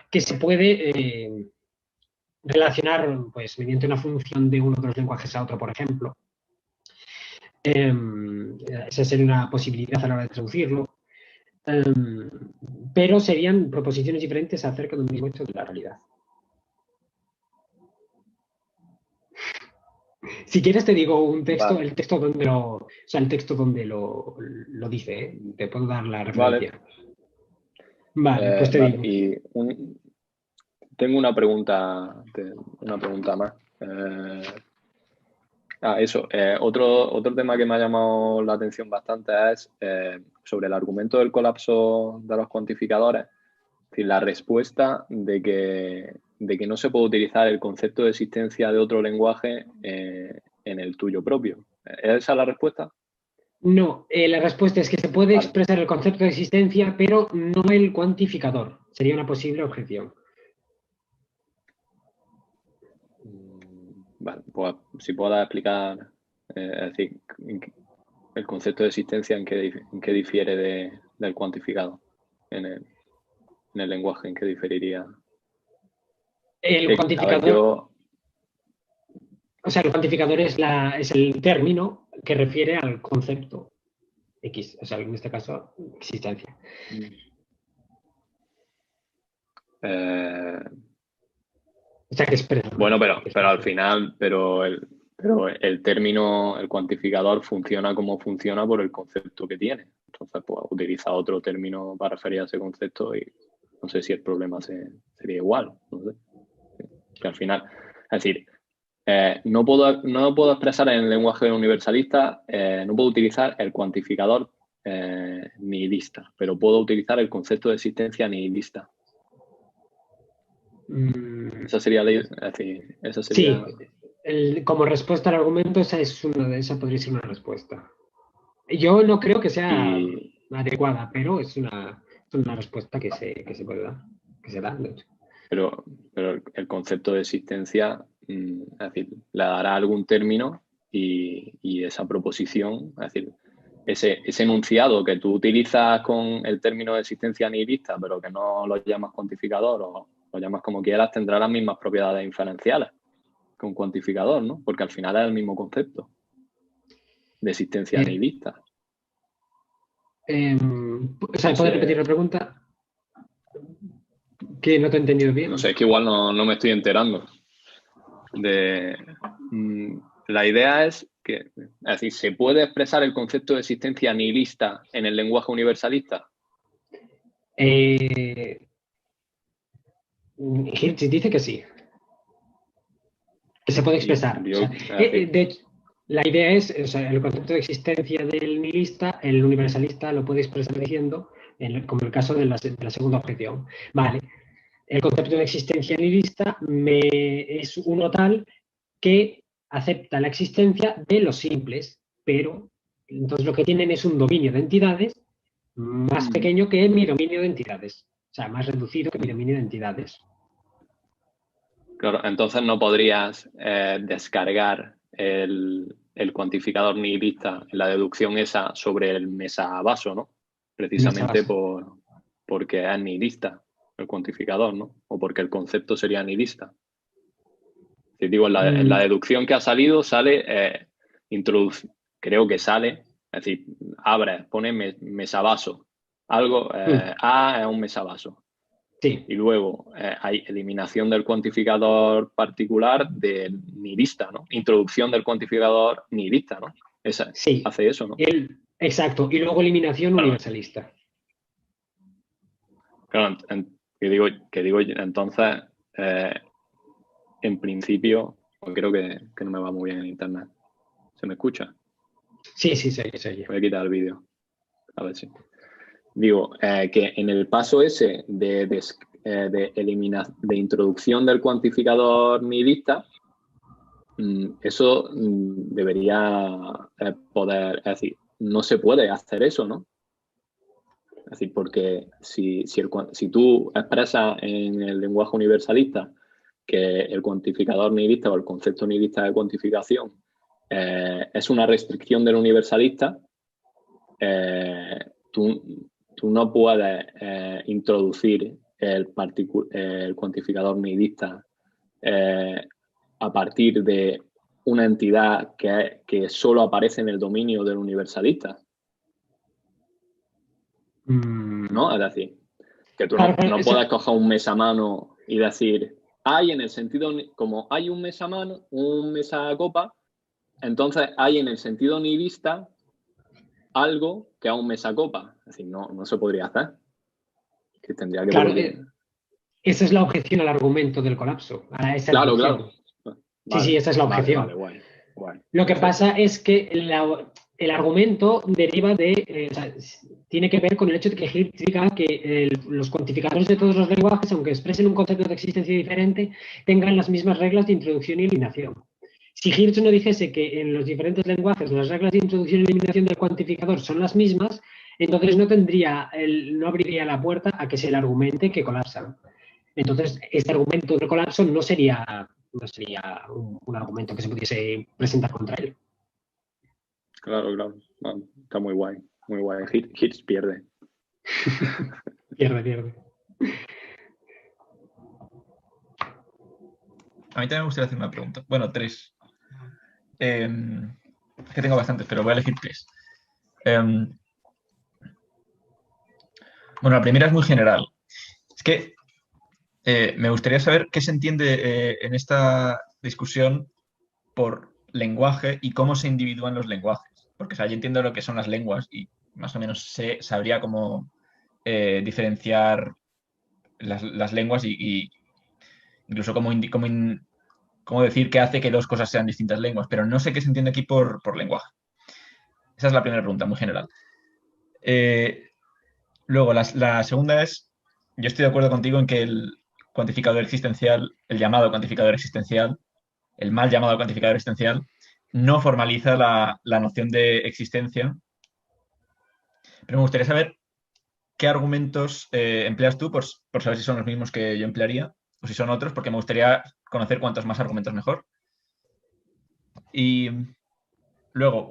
que se puede relacionar, pues, mediante una función de uno de los lenguajes a otro, por ejemplo. Esa sería una posibilidad a la hora de traducirlo. Pero serían proposiciones diferentes acerca de un mismo hecho de la realidad. Si quieres te digo un texto, Vale. el texto donde lo, o sea, el texto donde lo dice, ¿eh? Te puedo dar la Vale. referencia. Vale, pues te Vale. digo. Y tengo una pregunta más. Eso. Otro tema que me ha llamado la atención bastante es sobre el argumento del colapso de los cuantificadores. Es decir, la respuesta de que no se puede utilizar el concepto de existencia de otro lenguaje en el tuyo propio. ¿Es esa la respuesta? No, la respuesta es que se puede Vale. expresar el concepto de existencia, pero no el cuantificador. Sería una posible objeción. Vale, pues si puedas explicar, es decir, el concepto de existencia en qué difiere del cuantificado en el lenguaje, en qué diferiría. El A ver, cuantificador, o sea, el cuantificador es el término que refiere al concepto X, o sea, en este caso, existencia. eh, O sea, que expresa. bueno, Que pero al expresa. final, pero el término, el cuantificador funciona como funciona por el concepto que tiene. Entonces, pues utiliza otro término para referir a ese concepto y no sé si el problema sería igual. No sé. Que al final, es decir, no puedo expresar en el lenguaje universalista, no puedo utilizar el cuantificador nihilista, pero puedo utilizar el concepto de existencia nihilista. Esa sería esa Sí, sería. como respuesta al argumento, esa podría ser una respuesta. Yo no creo que sea Y adecuada, pero es una respuesta que se puede dar, que se da, de hecho. pero el concepto de existencia, es decir, le dará algún término y esa proposición, es decir, ese enunciado que tú utilizas con el término de existencia nihilista, pero que no lo llamas cuantificador o lo llamas como quieras, tendrá las mismas propiedades inferenciales que un cuantificador, ¿no? Porque al final es el mismo concepto de existencia Eh, nihilista. o sea, No ¿puedes repetir sé, la pregunta? Que no te he entendido no sé, bien. es que igual no me estoy enterando. La idea es que, es decir, ¿se puede expresar el concepto de existencia nihilista en el lenguaje universalista? Hirsch dice que sí, que se puede expresar. O sea, Es decir, de hecho, la idea es, o sea, el concepto de existencia del nihilista, el universalista lo puede expresar diciendo, como el caso de la segunda objeción. Vale, el concepto de existencia nihilista es uno tal que acepta la existencia de los simples, pero entonces lo que tienen es un dominio de entidades más pequeño que mi dominio de entidades, o sea, más reducido que mi dominio de entidades. claro, entonces no podrías descargar el cuantificador nihilista en la deducción esa sobre el mesa-vaso, ¿no? Precisamente porque es nihilista el cuantificador, ¿no? O porque el concepto sería nihilista. Si digo, en la deducción que ha salido sale, creo que sale, es decir, abre, pone mesavaso. Algo, A es un mesavaso. Sí. Y luego hay eliminación del cuantificador particular del nihilista, ¿no? Introducción del cuantificador nihilista, ¿no? Sí, Hace eso, ¿no? exacto. Y luego eliminación Claro, universalista. claro, que digo, entonces, en principio, Creo que no me va muy bien en internet. ¿Se me escucha? Sí, sí, se oye. Voy a quitar el vídeo. A ver si. Digo, que en el paso ese de introducción del cuantificador nihilista, eso debería poder, es decir, no se puede hacer eso, ¿no? Es decir, porque si tú expresas en el lenguaje universalista que el cuantificador nihilista o el concepto nihilista de cuantificación es una restricción del universalista, tú no puedes introducir el cuantificador nihilista a partir de una entidad que solo aparece en el dominio del universalista. ¿No? Es decir, que tú no puedas coger un mesamano y decir, hay en el sentido, como hay un mesamano, un mesacopa, entonces hay en el sentido nihilista algo que es un mesacopa. Es decir, no se podría hacer. Que tendría que... Claro, esa es la objeción al argumento del colapso. A esa claro. Vale, sí, esa es la objeción. Vale, guay. Lo que pasa es que el argumento deriva de, tiene que ver con el hecho de que Hirt diga que los cuantificadores de todos los lenguajes, aunque expresen un concepto de existencia diferente, tengan las mismas reglas de introducción y eliminación. Si Hirt no dijese que en los diferentes lenguajes las reglas de introducción y eliminación del cuantificador son las mismas, entonces no abriría la puerta a que se le argumente que colapsan. Entonces, este argumento del colapso no sería un argumento que se pudiese presentar contra él. Claro. Bueno, está muy guay. Muy guay. Hits pierde. Pierde. A mí también me gustaría hacer una pregunta. Bueno, 3. Es que tengo bastantes, pero voy a elegir 3. Bueno, la primera es muy general. Es que me gustaría saber qué se entiende en esta discusión por lenguaje y cómo se individúan los lenguajes. Porque yo entiendo lo que son las lenguas y más o menos sabría cómo diferenciar las lenguas y incluso cómo decir qué hace que dos cosas sean distintas lenguas, pero no sé qué se entiende aquí por lenguaje. Esa es la primera pregunta, muy general. Luego, la segunda es, yo estoy de acuerdo contigo en que el cuantificador existencial, el llamado cuantificador existencial, el mal llamado cuantificador existencial, no formaliza la noción de existencia. Pero me gustaría saber qué argumentos empleas tú, por saber si son los mismos que yo emplearía o si son otros, porque me gustaría conocer cuantos más argumentos mejor. Y luego,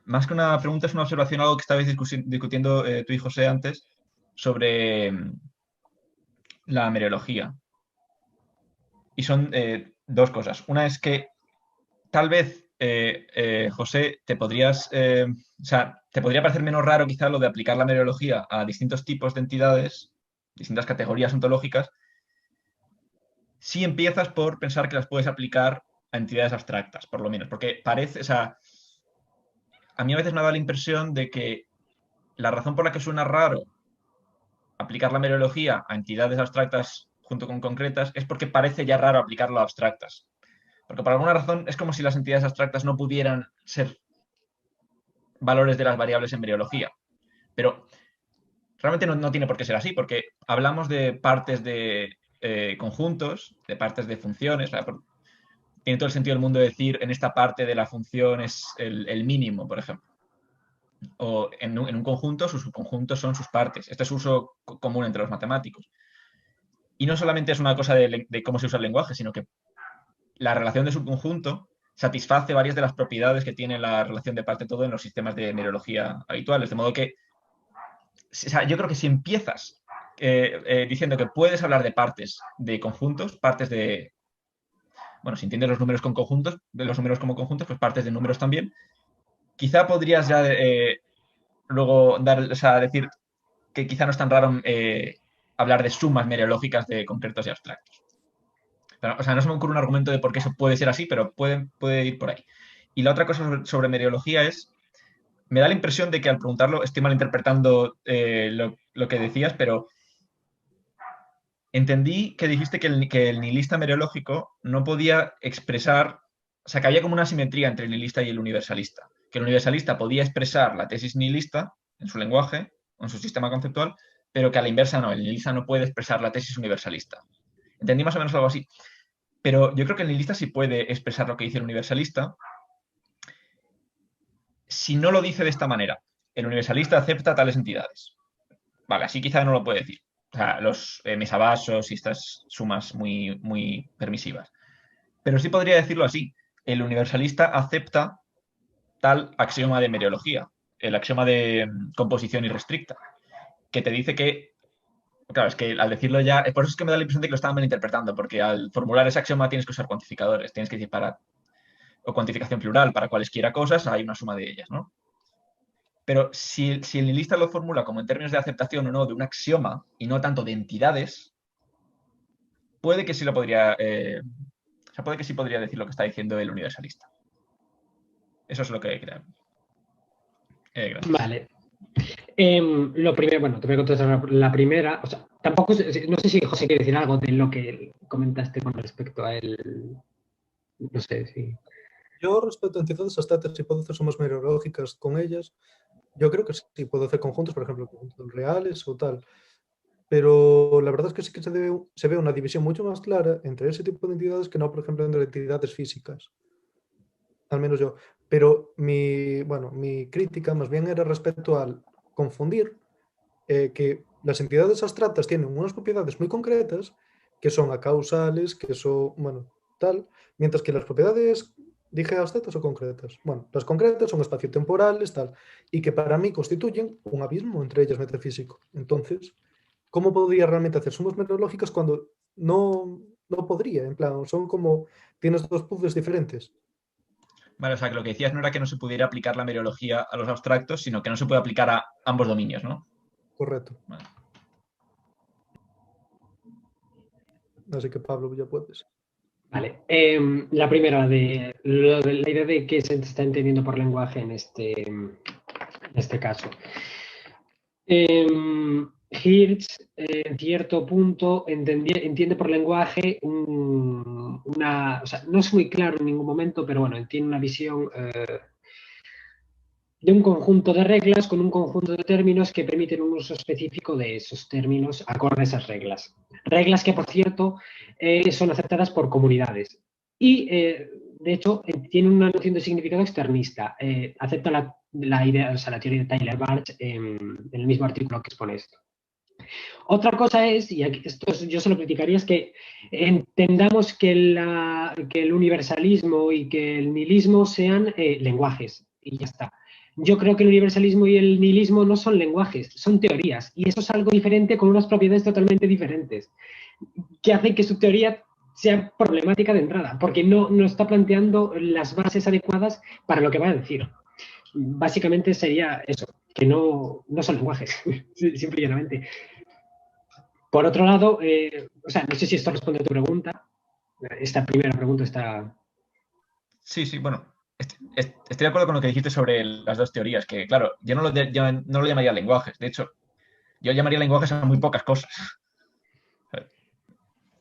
más que una pregunta, es una observación, algo que estabais discutiendo tú y José antes, sobre la mereología. Y son dos cosas. Una es que tal vez, José, te podría parecer menos raro quizá lo de aplicar la mereología a distintos tipos de entidades, distintas categorías ontológicas, si empiezas por pensar que las puedes aplicar a entidades abstractas, por lo menos. Porque parece, a mí a veces me da la impresión de que la razón por la que suena raro aplicar la mereología a entidades abstractas junto con concretas es porque parece ya raro aplicarlo a abstractas. Porque por alguna razón es como si las entidades abstractas no pudieran ser valores de las variables en mereología. Pero realmente no tiene por qué ser así, porque hablamos de partes de conjuntos, de partes de funciones. Tiene todo el sentido del mundo decir en esta parte de la función es el mínimo, por ejemplo. O en un conjunto, sus subconjuntos son sus partes. Este es uso común entre los matemáticos. Y no solamente es una cosa de cómo se usa el lenguaje, sino que la relación de subconjunto satisface varias de las propiedades que tiene la relación de parte-todo en los sistemas de mereología habituales. De modo que yo creo que si empiezas diciendo que puedes hablar de partes de conjuntos, partes de... Bueno, si entiendes los números con conjuntos, de los números como conjuntos, pues partes de números también. Quizá podrías ya luego decir que quizá no es tan raro hablar de sumas mereológicas de concretos y abstractos. Pero, no se me ocurre un argumento de por qué eso puede ser así, pero puede ir por ahí. Y la otra cosa sobre mereología es, me da la impresión de que al preguntarlo estoy malinterpretando lo que decías, pero entendí que dijiste que el nihilista mereológico no podía expresar sea, que había como una simetría entre el nihilista y el universalista. Que el universalista podía expresar la tesis nihilista en su lenguaje, en su sistema conceptual, pero que a la inversa no, el nihilista no puede expresar la tesis universalista. Entendí más o menos algo así. Pero yo creo que el nihilista sí puede expresar lo que dice el universalista si no lo dice de esta manera. El universalista acepta tales entidades. Vale, así quizá no lo puede decir. O sea, los mesabasos y estas sumas muy, muy permisivas. Pero sí podría decirlo así. El universalista acepta tal axioma de mereología, el axioma de composición irrestricta, que te dice que, claro, es que al decirlo ya, por eso es que me da la impresión de que lo estaban malinterpretando, porque al formular ese axioma tienes que usar cuantificadores, tienes que decir o cuantificación plural, para cualesquiera cosas hay una suma de ellas, ¿no? Pero si el nihilista lo formula como en términos de aceptación o no de un axioma y no tanto de entidades, puede que sí lo podría, o sea, puede que sí podría decir lo que está diciendo el universalista. Eso es lo que creo. Gracias. Vale. Lo primero, bueno, te voy a contestar la primera. O sea, tampoco, no sé si José quiere decir algo de lo que comentaste con respecto a él. No sé si. Yo respecto a entidades abstractas, si puedo hacer sumas mereológicas con ellas, yo creo que sí puedo hacer conjuntos, por ejemplo, conjuntos reales o tal. Pero la verdad es que sí que se ve una división mucho más clara entre ese tipo de entidades que no, por ejemplo, entre entidades físicas. Al menos yo. Pero mi crítica más bien era respecto al confundir que las entidades abstractas tienen unas propiedades muy concretas que son acausales, que son, bueno, tal, mientras que las propiedades, dije abstractas o concretas. Bueno, las concretas son espaciotemporales, tal, y que para mí constituyen un abismo entre ellas metafísico. Entonces, ¿cómo podría realmente hacer sumas meteorológicas cuando no podría? En plan, son como, tienes dos puzzles diferentes. Vale, o sea, que lo que decías no era que no se pudiera aplicar la mereología a los abstractos, sino que no se puede aplicar a ambos dominios, ¿no? Correcto. Vale. Así que, Pablo, ya puedes. Vale. La primera, de la idea de qué se está entendiendo por lenguaje en este caso. Hirsch, en cierto punto, entiende por lenguaje o sea, no es muy claro en ningún momento, pero bueno, tiene una visión de un conjunto de reglas con un conjunto de términos que permiten un uso específico de esos términos acorde a esas reglas. Reglas que, por cierto, son aceptadas por comunidades. Y, de hecho, tiene una noción de significado externista. Acepta la idea, o sea, la teoría de Tyler Barch en el mismo artículo que expone esto. Otra cosa es, y aquí, esto yo se lo criticaría, es que entendamos que el universalismo y que el nihilismo sean lenguajes, y ya está. Yo creo que el universalismo y el nihilismo no son lenguajes, son teorías, y eso es algo diferente con unas propiedades totalmente diferentes, que hacen que su teoría sea problemática de entrada, porque no está planteando las bases adecuadas para lo que va a decir. Básicamente sería eso, que no son lenguajes, simple y llanamente. Por otro lado, o sea, no sé si esto responde a tu pregunta. Esta primera pregunta está... Sí, bueno, estoy de acuerdo con lo que dijiste sobre las dos teorías, que claro, yo no lo llamaría lenguajes, de hecho, yo llamaría lenguajes a muy pocas cosas.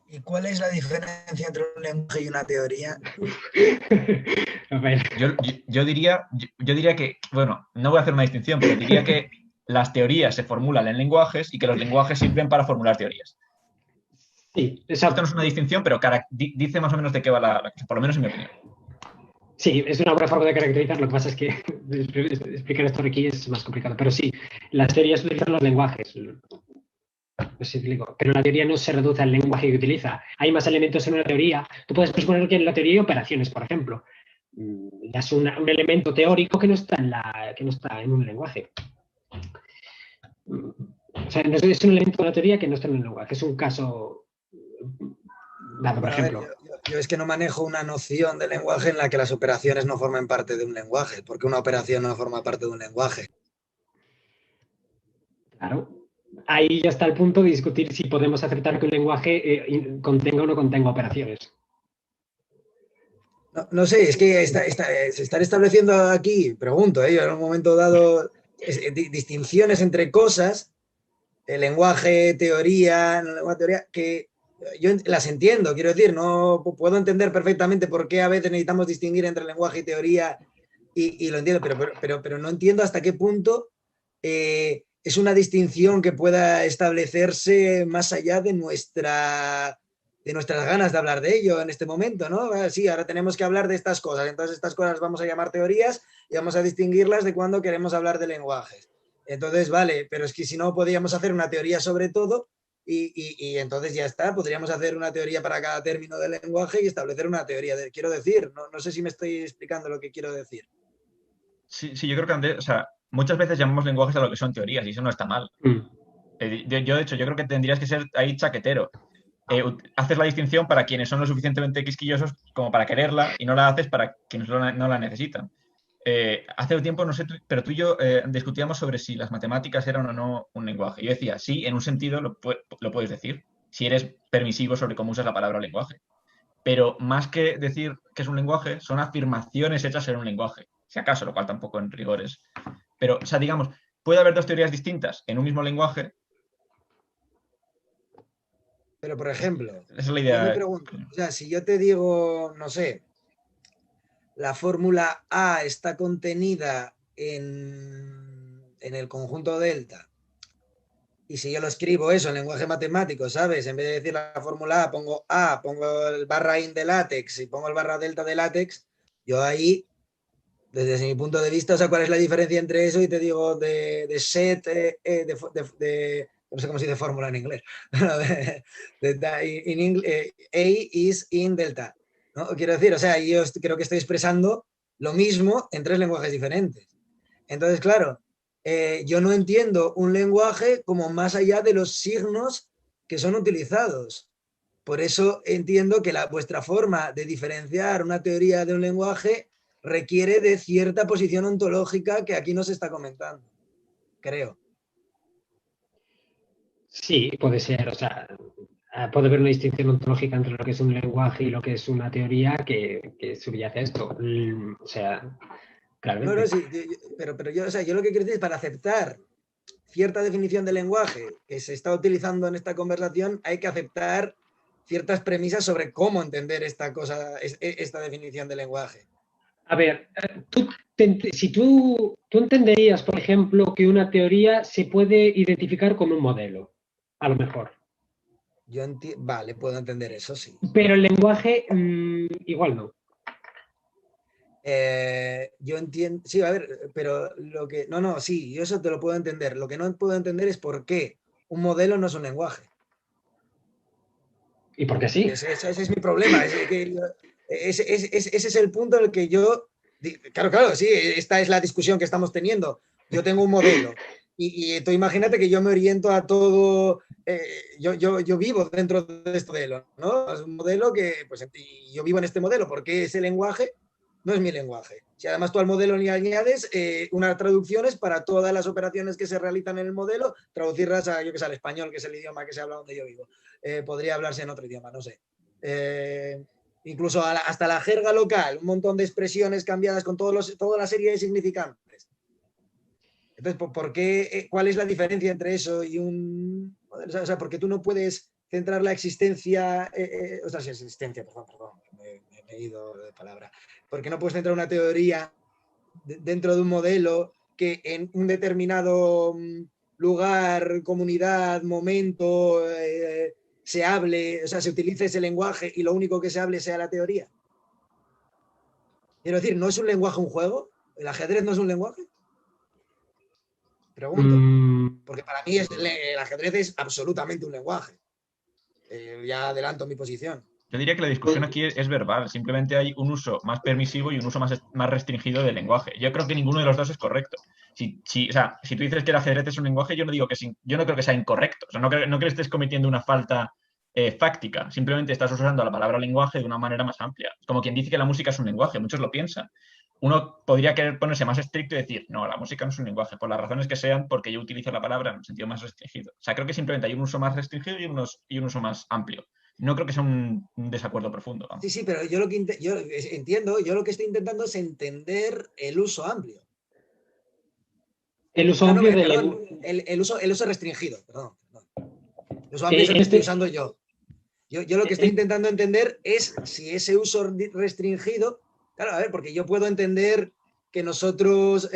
¿Y cuál es la diferencia entre un lenguaje y una teoría? A ver. Yo diría que, bueno, no voy a hacer una distinción, pero diría que las teorías se formulan en lenguajes y que los lenguajes sirven para formular teorías. Sí, exacto. Esto no es una distinción, pero dice más o menos de qué va la cosa, por lo menos en mi opinión. Sí, es una buena forma de caracterizar. Lo que pasa es que explicar esto aquí es más complicado. Pero sí, las teorías utilizan los lenguajes. Pero la teoría no se reduce al lenguaje que utiliza. Hay más elementos en una teoría. Tú puedes presuponer que en la teoría hay operaciones, por ejemplo. Es un elemento teórico que no está en un lenguaje. O sea, es un elemento de la teoría que no está en un lenguaje. Es un caso dado, por ejemplo. Yo es que no manejo una noción de lenguaje en la que las operaciones no formen parte de un lenguaje, porque una operación no forma parte de un lenguaje. Claro. Ahí ya está el punto de discutir si podemos aceptar que un lenguaje contenga o no contenga operaciones. No sé, es que se están estableciendo aquí, pregunto, yo en un momento dado, distinciones entre cosas, el lenguaje, teoría, que yo las entiendo, quiero decir, no puedo entender perfectamente por qué a veces necesitamos distinguir entre lenguaje y teoría y lo entiendo, pero no entiendo hasta qué punto es una distinción que pueda establecerse más allá de nuestras ganas de hablar de ello en este momento, ¿no? Sí, ahora tenemos que hablar de estas cosas, entonces estas cosas vamos a llamar teorías y vamos a distinguirlas de cuando queremos hablar de lenguajes. Entonces, vale, pero es que si no podríamos hacer una teoría sobre todo y entonces ya está, podríamos hacer una teoría para cada término del lenguaje y establecer una teoría. Quiero decir, no sé si me estoy explicando lo que quiero decir. Sí, yo creo que Andrés, o sea, muchas veces llamamos lenguajes a lo que son teorías y eso no está mal. De hecho, yo creo que tendrías que ser ahí chaquetero. Haces la distinción para quienes son lo suficientemente quisquillosos como para quererla y no la haces para quienes no la necesitan. Hace un tiempo, no sé, pero tú y yo discutíamos sobre si las matemáticas eran o no un lenguaje. Yo decía, sí, en un sentido lo puedes decir, si eres permisivo sobre cómo usas la palabra lenguaje. Pero más que decir que es un lenguaje, son afirmaciones hechas en un lenguaje, si acaso, lo cual tampoco en rigores. Pero, o sea, digamos, puede haber dos teorías distintas en un mismo lenguaje. Pero, por ejemplo, Esa es la yo me idea. pregunto, o sea, si yo te digo, no sé, la fórmula A está contenida en el conjunto delta, y si yo lo escribo eso en lenguaje matemático, ¿sabes? En vez de decir la fórmula A, pongo el barra in de látex y pongo el barra delta de látex, yo ahí, desde mi punto de vista, o sea, ¿cuál es la diferencia entre eso? Y te digo de set, no sé cómo se dice fórmula en inglés. A is in delta, ¿no? Quiero decir, o sea, yo creo que estoy expresando lo mismo en tres lenguajes diferentes. Entonces, claro, yo no entiendo un lenguaje como más allá de los signos que son utilizados. Por eso entiendo que vuestra forma de diferenciar una teoría de un lenguaje requiere de cierta posición ontológica que aquí no se está comentando, creo. Sí, puede ser, o sea, puede haber una distinción ontológica entre lo que es un lenguaje y lo que es una teoría que subyace a esto. O sea, claramente. No, sí, pero yo, o sea, yo lo que quiero decir es para aceptar cierta definición de lenguaje que se está utilizando en esta conversación, hay que aceptar ciertas premisas sobre cómo entender esta definición de lenguaje. A ver, si tú entenderías, por ejemplo, que una teoría se puede identificar como un modelo, a lo mejor. Vale, puedo entender eso, sí. Pero el lenguaje igual no. Yo entiendo, sí, a ver, pero lo que, no, sí, yo eso te lo puedo entender. Lo que no puedo entender es por qué un modelo no es un lenguaje. ¿Y por qué sí? Ese es mi problema. Ese es el punto en el que yo, claro, sí, esta es la discusión que estamos teniendo. Yo tengo un modelo y tú imagínate que yo me oriento a todo, yo vivo dentro de este modelo, ¿no? Es un modelo que, pues, yo vivo en este modelo porque ese lenguaje no es mi lenguaje. Si además tú al modelo le añades unas traducciones para todas las operaciones que se realizan en el modelo, traducirlas a, yo que sé, al español, que es el idioma que se habla donde yo vivo. Podría hablarse en otro idioma, no sé. Incluso hasta la jerga local, un montón de expresiones cambiadas con toda la serie de significantes. Entonces, ¿cuál es la diferencia entre eso y un... O sea, porque tú no puedes centrar la existencia... perdón, me he ido de palabra. Porque no puedes centrar una teoría dentro de un modelo que en un determinado lugar, comunidad, momento, se hable, o sea, se utilice ese lenguaje y lo único que se hable sea la teoría. Quiero decir, ¿no es un lenguaje un juego? ¿El ajedrez no es un lenguaje? Pregunto. Porque para mí el ajedrez es absolutamente un lenguaje. Ya adelanto mi posición. Yo diría que la discusión aquí es verbal, simplemente hay un uso más permisivo y un uso más restringido del lenguaje. Yo creo que ninguno de los dos es correcto. O sea, si tú dices que el ajedrez es un lenguaje, yo no creo que sea incorrecto. O sea, no creo que estés cometiendo una falta fáctica. Simplemente estás usando la palabra lenguaje de una manera más amplia. Como quien dice que la música es un lenguaje, muchos lo piensan. Uno podría querer ponerse más estricto y decir, no, la música no es un lenguaje, por las razones que sean, porque yo utilizo la palabra en un sentido más restringido. O sea, creo que simplemente hay un uso más restringido y un uso más amplio. No creo que sea un desacuerdo profundo. Vamos. Sí, pero yo entiendo, yo lo que estoy intentando es entender el uso amplio. El uso amplio el uso restringido, perdón. El uso amplio es el que estoy usando yo. Yo lo que estoy intentando entender es si ese uso restringido, claro, a ver, porque yo puedo entender que nosotros,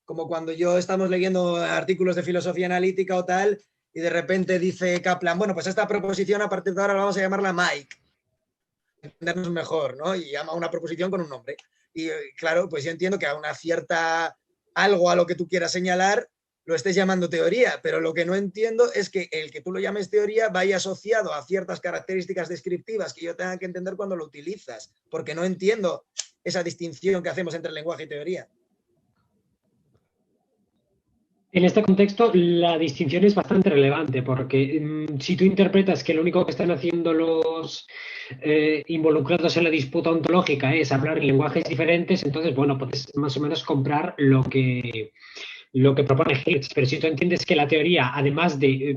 como cuando yo estamos leyendo artículos de filosofía analítica o tal, y de repente dice Kaplan, bueno, pues esta proposición a partir de ahora la vamos a llamarla Mike, entendernos mejor, ¿no? Y llama una proposición con un nombre. Y claro, pues yo entiendo que a una cierta, algo a lo que tú quieras señalar, lo estés llamando teoría, pero lo que no entiendo es que el que tú lo llames teoría vaya asociado a ciertas características descriptivas que yo tenga que entender cuando lo utilizas, porque no entiendo esa distinción que hacemos entre lenguaje y teoría. En este contexto, la distinción es bastante relevante porque si tú interpretas que lo único que están haciendo los involucrados en la disputa ontológica es hablar en lenguajes diferentes, entonces, bueno, puedes más o menos comprar lo que propone Hirsch. Pero si tú entiendes que la teoría, además de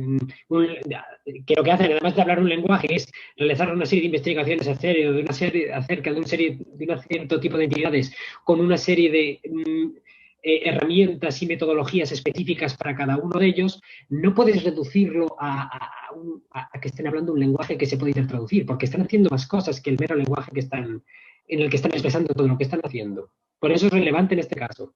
que lo que hacen, además de hablar un lenguaje, es realizar una serie de investigaciones acerca de un cierto tipo de entidades con una serie de herramientas y metodologías específicas para cada uno de ellos, no puedes reducirlo a que estén hablando un lenguaje que se puede traducir, porque están haciendo más cosas que el mero lenguaje en el que están expresando todo lo que están haciendo. Por eso es relevante en este caso.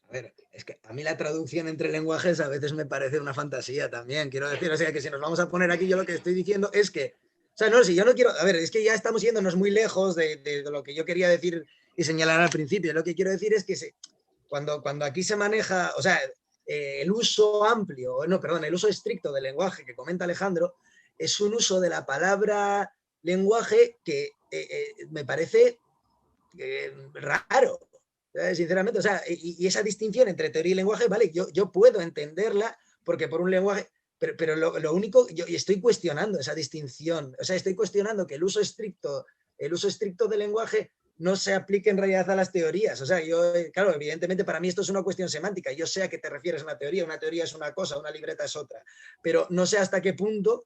A ver, es que a mí la traducción entre lenguajes a veces me parece una fantasía también, quiero decir, o sea, que si nos vamos a poner aquí, yo lo que estoy diciendo es que, o sea, no, si yo no quiero, a ver, es que ya estamos yéndonos muy lejos de lo que yo quería decir y señalar al principio. Lo que quiero decir es que cuando aquí se maneja, o sea, el uso amplio, no, perdón, el uso estricto del lenguaje que comenta Alejandro, es un uso de la palabra lenguaje que me parece raro, sinceramente. O sea, y esa distinción entre teoría y lenguaje, vale, yo puedo entenderla porque por un lenguaje, pero lo único, yo estoy cuestionando esa distinción, o sea, estoy cuestionando que el uso estricto del lenguaje no se aplique en realidad a las teorías. O sea, claro, evidentemente para mí esto es una cuestión semántica. Yo sé a qué te refieres a una teoría es una cosa, una libreta es otra, pero no sé hasta qué punto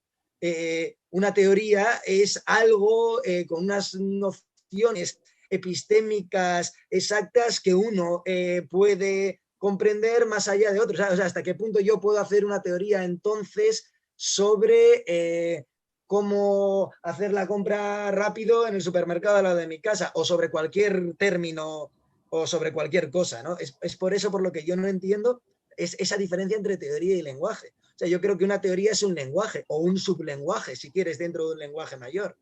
una teoría es algo con unas nociones epistémicas exactas que uno puede comprender más allá de otros. O sea, hasta qué punto yo puedo hacer una teoría entonces sobre cómo hacer la compra rápido en el supermercado al lado de mi casa, o sobre cualquier término o sobre cualquier cosa, ¿no? Es por eso por lo que yo no entiendo es esa diferencia entre teoría y lenguaje. O sea, yo creo que una teoría es un lenguaje o un sublenguaje, si quieres, dentro de un lenguaje mayor.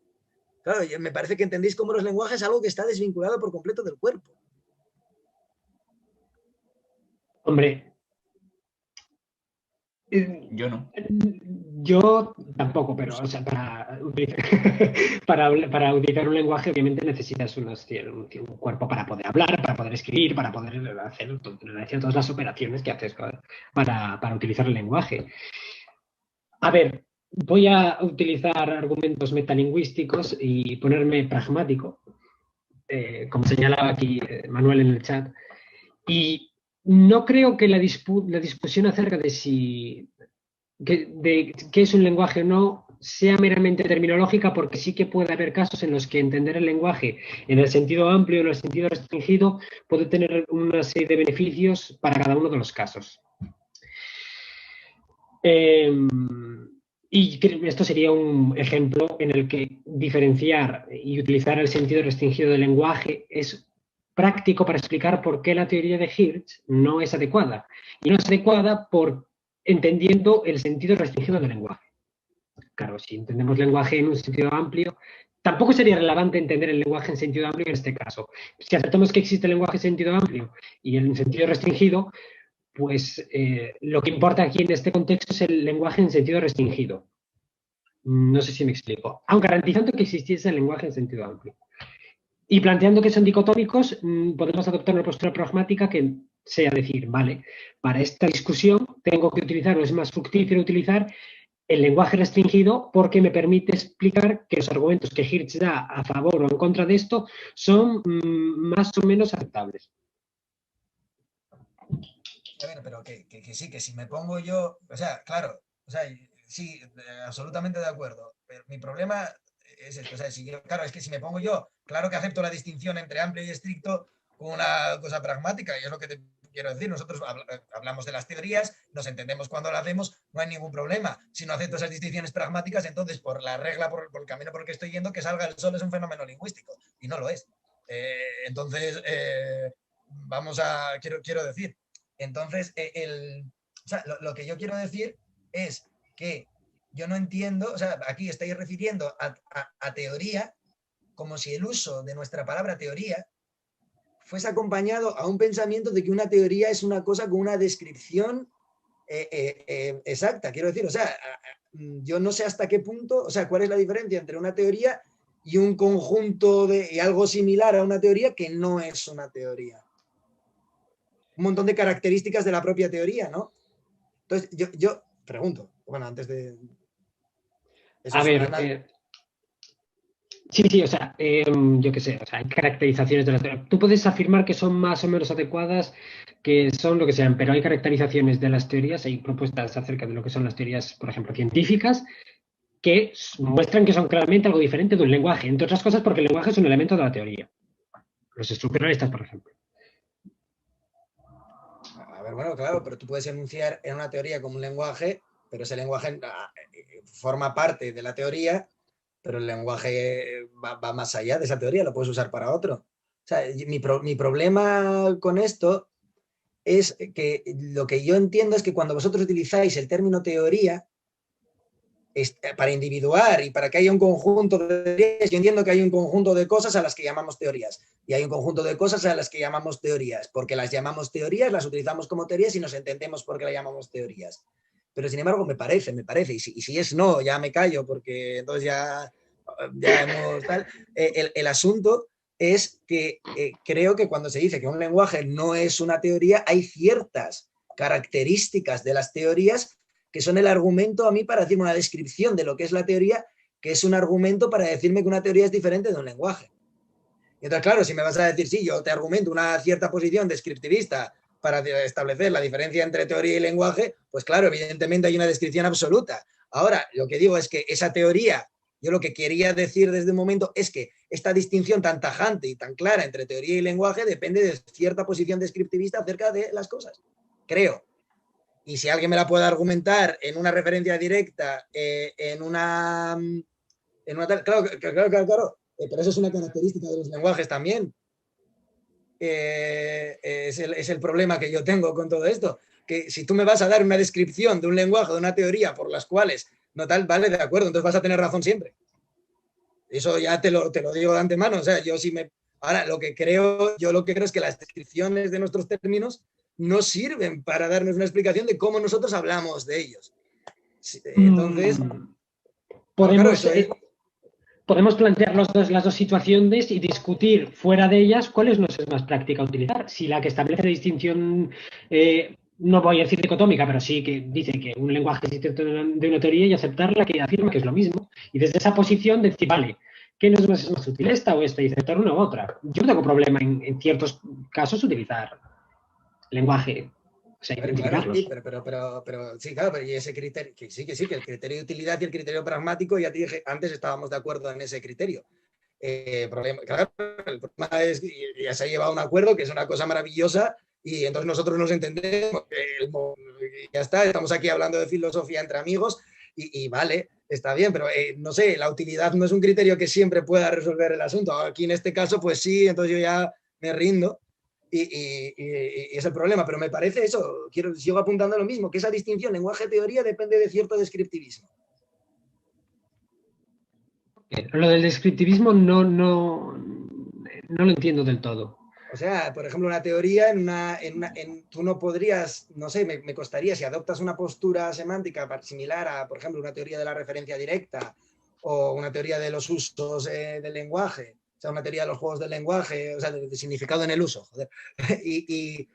Claro, me parece que entendéis cómo los lenguajes es algo que está desvinculado por completo del cuerpo. Hombre, yo no. Yo tampoco, pero o sea, para utilizar un lenguaje obviamente necesitas un cuerpo para poder hablar, para poder escribir, para poder hacer todas las operaciones que haces para utilizar el lenguaje. A ver, voy a utilizar argumentos metalingüísticos y ponerme pragmático, como señalaba aquí Manuel en el chat, y no creo que la discusión acerca de si de qué es un lenguaje o no sea meramente terminológica, porque sí que puede haber casos en los que entender el lenguaje en el sentido amplio o en el sentido restringido puede tener una serie de beneficios para cada uno de los casos. Y esto sería un ejemplo en el que diferenciar y utilizar el sentido restringido del lenguaje es práctico para explicar por qué la teoría de Hirsch no es adecuada. Y no es adecuada entendiendo el sentido restringido del lenguaje. Claro, si entendemos lenguaje en un sentido amplio, tampoco sería relevante entender el lenguaje en sentido amplio en este caso. Si aceptamos que existe el lenguaje en sentido amplio y en sentido restringido, pues lo que importa aquí en este contexto es el lenguaje en sentido restringido. No sé si me explico. Aun garantizando que existiese el lenguaje en sentido amplio. Y planteando que son dicotómicos, podemos adoptar una postura pragmática que sea decir, vale, para esta discusión tengo que utilizar, o es más fructífero utilizar el lenguaje restringido porque me permite explicar que los argumentos que Hirsch da a favor o en contra de esto son más o menos aceptables. Bueno, pero que sí, que si me pongo yo, o sea, claro, o sea, sí, absolutamente de acuerdo, pero mi problema es esto, o sea, claro, es que si me pongo yo, claro que acepto la distinción entre amplio y estricto con una cosa pragmática, y es lo que quiero decir, nosotros hablamos de las teorías, nos entendemos cuando lo hacemos, no hay ningún problema. Si no acepto esas distinciones pragmáticas, entonces por la regla, por el camino por el que estoy yendo, que salga el sol es un fenómeno lingüístico, y no lo es. Entonces, quiero decir, entonces, o sea, lo que yo quiero decir es que yo no entiendo, o sea, aquí estáis refiriendo a teoría como si el uso de nuestra palabra teoría fuese acompañado a un pensamiento de que una teoría es una cosa con una descripción exacta. Quiero decir, o sea, yo no sé hasta qué punto, o sea, cuál es la diferencia entre una teoría y un conjunto de algo similar a una teoría que no es una teoría. Un montón de características de la propia teoría, ¿no? Entonces, yo pregunto, bueno, antes de... A ver, sí, o sea, yo qué sé, o sea, hay caracterizaciones de las teorías. Tú puedes afirmar que son más o menos adecuadas, que son lo que sean, pero hay caracterizaciones de las teorías, hay propuestas acerca de lo que son las teorías, por ejemplo, científicas, que muestran que son claramente algo diferente de un lenguaje, entre otras cosas porque el lenguaje es un elemento de la teoría. Los estructuralistas, por ejemplo. A ver, bueno, claro, pero tú puedes enunciar en una teoría como un lenguaje, pero ese lenguaje forma parte de la teoría, pero el lenguaje va más allá de esa teoría, lo puedes usar para otro. O sea, mi problema con esto es que lo que yo entiendo es que cuando vosotros utilizáis el término teoría para individuar y para que haya un conjunto de teorías, yo entiendo que hay un conjunto de cosas a las que llamamos teorías y hay un conjunto de cosas a las que llamamos teorías, porque las llamamos teorías, las utilizamos como teorías y nos entendemos por qué las llamamos teorías. Pero sin embargo me parece, y si es no, ya me callo, porque entonces ya hemos tal. El asunto es que creo que cuando se dice que un lenguaje no es una teoría, hay ciertas características de las teorías que son el argumento a mí para decirme una descripción de lo que es la teoría, que es un argumento para decirme que una teoría es diferente de un lenguaje. Y entonces, claro, si me vas a decir, sí, yo te argumento una cierta posición descriptivista para establecer la diferencia entre teoría y lenguaje, pues claro, evidentemente hay una descripción absoluta. Ahora, lo que digo es que esa teoría, yo lo que quería decir desde un momento es que esta distinción tan tajante y tan clara entre teoría y lenguaje depende de cierta posición descriptivista acerca de las cosas, creo. Y si alguien me la puede argumentar en una referencia directa, en una tal, claro, pero eso es una característica de los lenguajes también. Es el problema que yo tengo con todo esto, que si tú me vas a dar una descripción de un lenguaje, de una teoría por las cuales no tal, vale, de acuerdo, entonces vas a tener razón siempre. Eso ya te lo digo de antemano. O sea, ahora, lo que creo es que las descripciones de nuestros términos no sirven para darnos una explicación de cómo nosotros hablamos de ellos. Entonces, podemos plantear las dos situaciones y discutir fuera de ellas cuál nos es más práctica utilizar. Si la que establece la distinción, no voy a decir dicotómica, pero sí que dice que un lenguaje existe de una teoría y aceptar la que afirma que es lo mismo. Y desde esa posición decir, vale, ¿qué nos es más útil, esta o esta? Y aceptar una u otra. Yo no tengo problema en ciertos casos utilizar lenguaje, o sea, identificarlos. Pero sí, claro, pero y ese criterio, que sí, que el criterio de utilidad y el criterio pragmático, ya te dije, antes estábamos de acuerdo en ese criterio. El problema es que ya se ha llevado a un acuerdo, que es una cosa maravillosa, y entonces nosotros nos entendemos, ya está, estamos aquí hablando de filosofía entre amigos, y vale, está bien, pero no sé, la utilidad no es un criterio que siempre pueda resolver el asunto. Aquí en este caso, pues sí, entonces yo ya me rindo. Y es el problema, pero me parece eso, sigo apuntando a lo mismo, que esa distinción lenguaje-teoría depende de cierto descriptivismo. Lo del descriptivismo no lo entiendo del todo. O sea, por ejemplo, una teoría, tú no podrías, no sé, me costaría, si adoptas una postura semántica similar a, por ejemplo, una teoría de la referencia directa o una teoría de los usos del lenguaje, o sea, una teoría de los juegos del lenguaje, o sea, de significado en el uso, joder. Y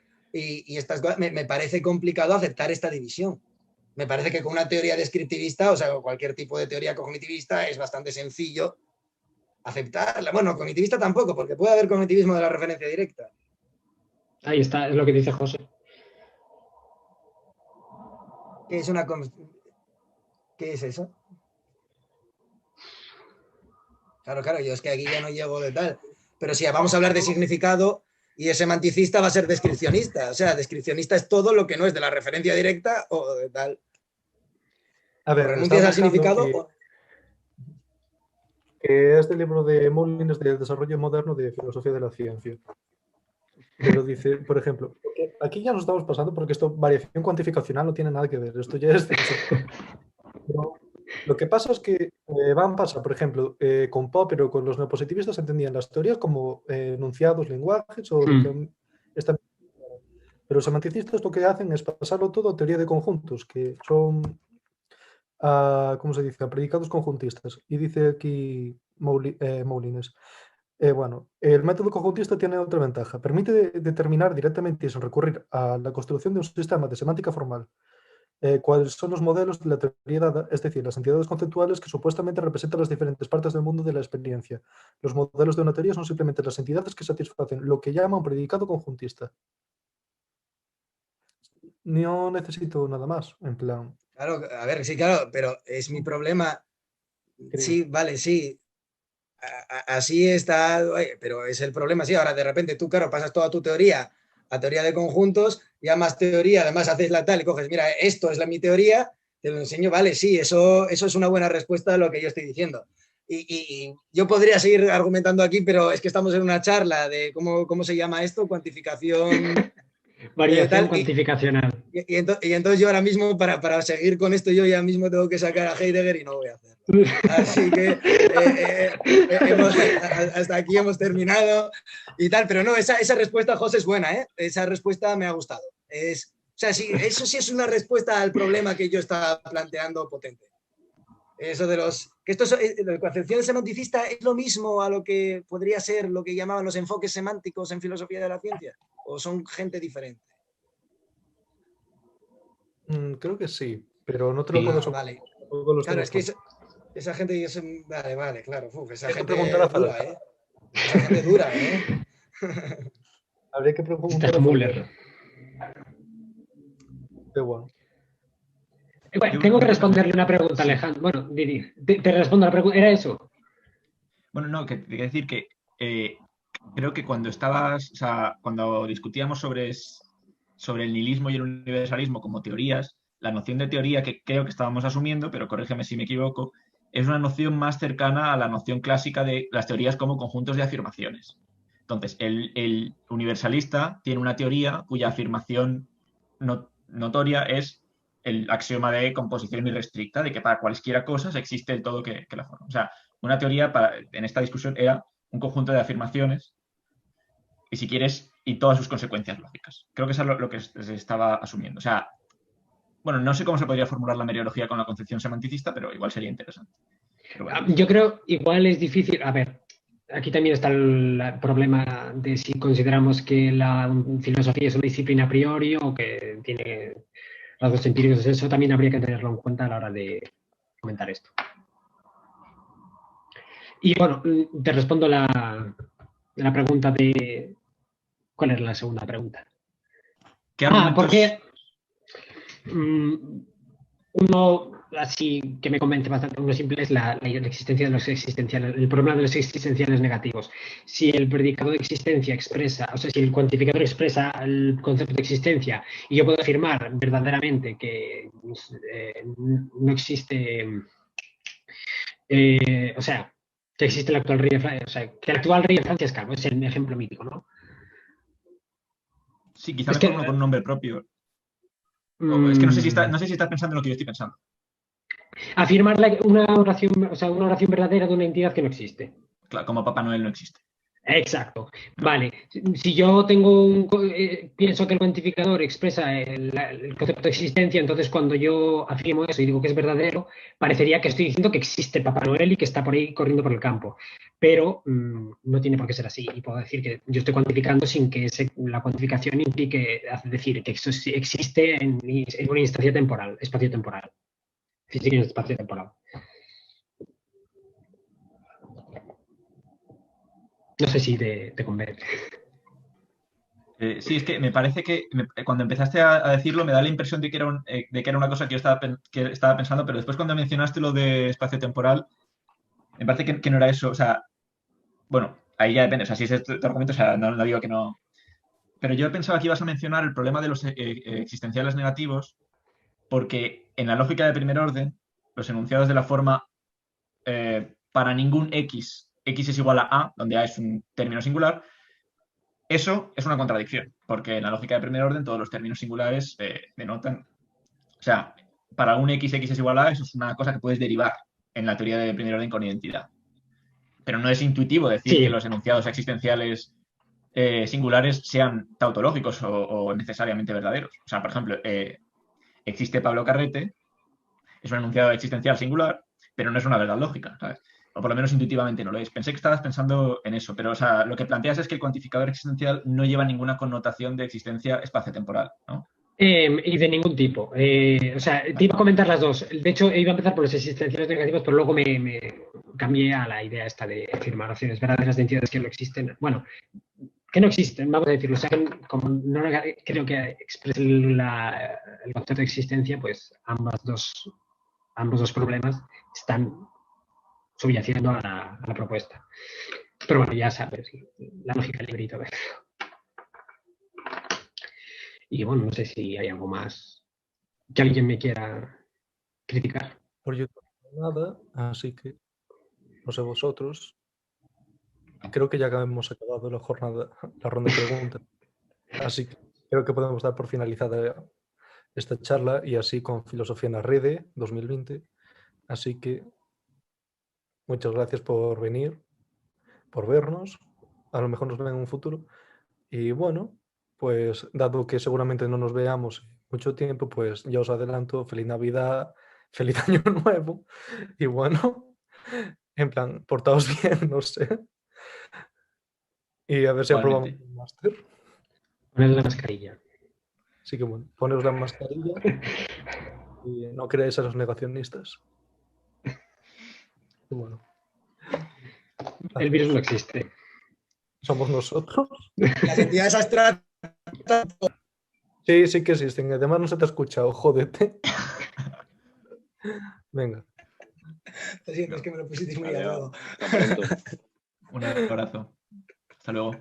estas cosas, me parece complicado aceptar esta división. Me parece que con una teoría descriptivista, o sea, cualquier tipo de teoría cognitivista, es bastante sencillo aceptarla. Bueno, cognitivista tampoco, porque puede haber cognitivismo de la referencia directa. Ahí está, es lo que dice José. ¿Qué es eso? Claro, yo es que aquí ya no llego de tal. Pero si vamos a hablar de significado, Y ese semanticista va a ser descripcionista. O sea, descripcionista es todo lo que no es de la referencia directa o de tal. A ver, O renuncias al significado. Que es del libro de Moulines de Desarrollo Moderno de Filosofía de la Ciencia. Pero dice, por ejemplo, aquí ya nos estamos pasando porque esto, variación cuantificacional no tiene nada que ver. Esto ya es... Pero lo que pasa es que van a pasar, por ejemplo, con Popper o con los neopositivistas entendían las teorías como enunciados, lenguajes o lo que están... Pero los semanticistas lo que hacen es pasarlo todo a teoría de conjuntos, que son, ¿cómo se dice?, a predicados conjuntistas. Y dice aquí Moulines, bueno, el método conjuntista tiene otra ventaja. Permite determinar directamente y sin recurrir a la construcción de un sistema de semántica formal cuáles son los modelos de la teoría dada, es decir, las entidades conceptuales que supuestamente representan las diferentes partes del mundo de la experiencia. Los modelos de una teoría son simplemente las entidades que satisfacen lo que llama un predicado conjuntista. No necesito nada más, en plan. Claro, a ver, sí, claro, pero es mi problema. Sí, vale, sí. Así está, pero es el problema, sí. Ahora de repente tú, claro, pasas toda tu teoría a teoría de conjuntos, ya más teoría, además haces la tal y coges, mira, esto es mi teoría, te lo enseño, vale, sí, eso es una buena respuesta a lo que yo estoy diciendo. Y yo podría seguir argumentando aquí, pero es que estamos en una charla de cómo se llama esto, cuantificación... Variación cuantificacional. Y entonces yo ahora mismo, para seguir con esto, yo ya mismo tengo que sacar a Heidegger y no voy a hacer. Así que hasta aquí hemos terminado y tal, pero no, esa respuesta, José, es buena, ¿eh? Esa respuesta me ha gustado. O sea, sí, eso sí es una respuesta al problema que yo estaba planteando potente. Eso de la concepción semanticista es lo mismo a lo que podría ser lo que llamaban los enfoques semánticos en filosofía de la ciencia, o son gente diferente. Creo que sí, pero no te lo puedo vale. Claro, es que esa gente, vale, claro, esa gente dura, ¿eh? Esa gente dura, ¿eh? Habría que preguntar a Müller. Qué bueno. Bueno, tengo que responderle una pregunta, Alejandro. Bueno, Didi, te respondo la pregunta. ¿Era eso? Bueno, no, que quería decir que creo que cuando cuando discutíamos sobre el nihilismo y el universalismo como teorías, la noción de teoría que creo que estábamos asumiendo, pero corrígeme si me equivoco, es una noción más cercana a la noción clásica de las teorías como conjuntos de afirmaciones. Entonces, el universalista tiene una teoría cuya afirmación notoria es el axioma de composición irrestricta, de que para cualquiera cosa existe el todo que la forma. O sea, una teoría en esta discusión era un conjunto de afirmaciones y, si quieres, y todas sus consecuencias lógicas. Creo que eso es lo que se estaba asumiendo. O sea, bueno, no sé cómo se podría formular la meriología con la concepción semanticista, pero igual sería interesante. Bueno. Yo creo igual es difícil. A ver, aquí también está el problema de si consideramos que la filosofía es una disciplina a priori o que tiene rasgos empíricos. Eso también habría que tenerlo en cuenta a la hora de comentar esto. Y bueno, te respondo la pregunta de... ¿Cuál era la segunda pregunta? ¿Qué argumentos... porque uno así que me convence bastante, uno simple es la existencia de los existenciales, el problema de los existenciales negativos. Si el predicado de existencia expresa, o sea, si el cuantificador expresa el concepto de existencia y yo puedo afirmar verdaderamente que no existe, o sea, que existe el actual rey de Francia, o sea, que el actual rey de Francia es calvo, es el ejemplo mítico, ¿no? Sí, quizás mejor uno con un nombre propio. Es que no sé si estás pensando en lo que yo estoy pensando. Afirmar una oración verdadera de una entidad que no existe. Claro, como Papá Noel no existe. Exacto. Vale. Si yo pienso que el cuantificador expresa el concepto de existencia, entonces cuando yo afirmo eso y digo que es verdadero, parecería que estoy diciendo que existe Papá Noel y que está por ahí corriendo por el campo. Pero no tiene por qué ser así. Y puedo decir que yo estoy cuantificando sin que la cuantificación implique decir que eso existe en una instancia temporal, espacio-temporal. Física y espacio-temporal. No sé si te convence. Sí, es que me parece que cuando empezaste a decirlo me da la impresión de que era una cosa que yo estaba pensando, pero después cuando mencionaste lo de espacio-temporal, me parece que no era eso. O sea, bueno, ahí ya depende. O sea, si es tu argumento, o sea, no digo que no. pero yo pensaba que ibas a mencionar el problema de los existenciales negativos, porque en la lógica de primer orden, los enunciados de la forma para ningún x es igual a, donde a es un término singular, eso es una contradicción, porque en la lógica de primer orden todos los términos singulares denotan, o sea, para un x es igual a, eso es una cosa que puedes derivar en la teoría de primer orden con identidad. Pero no es intuitivo decir que los enunciados existenciales singulares sean tautológicos o necesariamente verdaderos. O sea, por ejemplo, existe Pablo Carrete, es un enunciado existencial singular, pero no es una verdad lógica, ¿sabes? O por lo menos intuitivamente no lo es. Pensé que estabas pensando en eso, pero o sea, lo que planteas es que el cuantificador existencial no lleva ninguna connotación de existencia espaciotemporal, ¿no? Y de ningún tipo. O sea, te iba a comentar las dos. De hecho, iba a empezar por los existenciales negativos, pero luego me cambié a la idea esta de afirmaciones verdaderas de entidades que no existen. Bueno, que no existen, vamos a decirlo. O sea, como no creo que exprese el concepto de existencia, pues ambos dos problemas están subyaciendo a la propuesta. Pero bueno, ya sabes, la lógica del librito. Y bueno, no sé si hay algo más que alguien me quiera criticar. Por YouTube nada, así que no sé vosotros. Creo que ya hemos acabado la jornada, la ronda de preguntas. Así que creo que podemos dar por finalizada esta charla y así con Filosofía en la Rede 2020. Así que muchas gracias por venir, por vernos. A lo mejor nos ven en un futuro. Y bueno, pues dado que seguramente no nos veamos mucho tiempo, pues ya os adelanto, feliz Navidad, feliz Año Nuevo. Y bueno, en plan, portaos bien, no sé. Y a ver si aprobamos Igualmente. el máster. Poned la mascarilla. Así que bueno, poneos la mascarilla y no creáis a los negacionistas. Y bueno, El virus no existe. somos nosotros. Las entidades abstractas. Sí, sí que existen. Además no se te ha escuchado, jódete. Venga. Lo siento, es que me lo pusiste muy al Adiós. lado. Hasta pronto. Un abrazo. Hasta luego.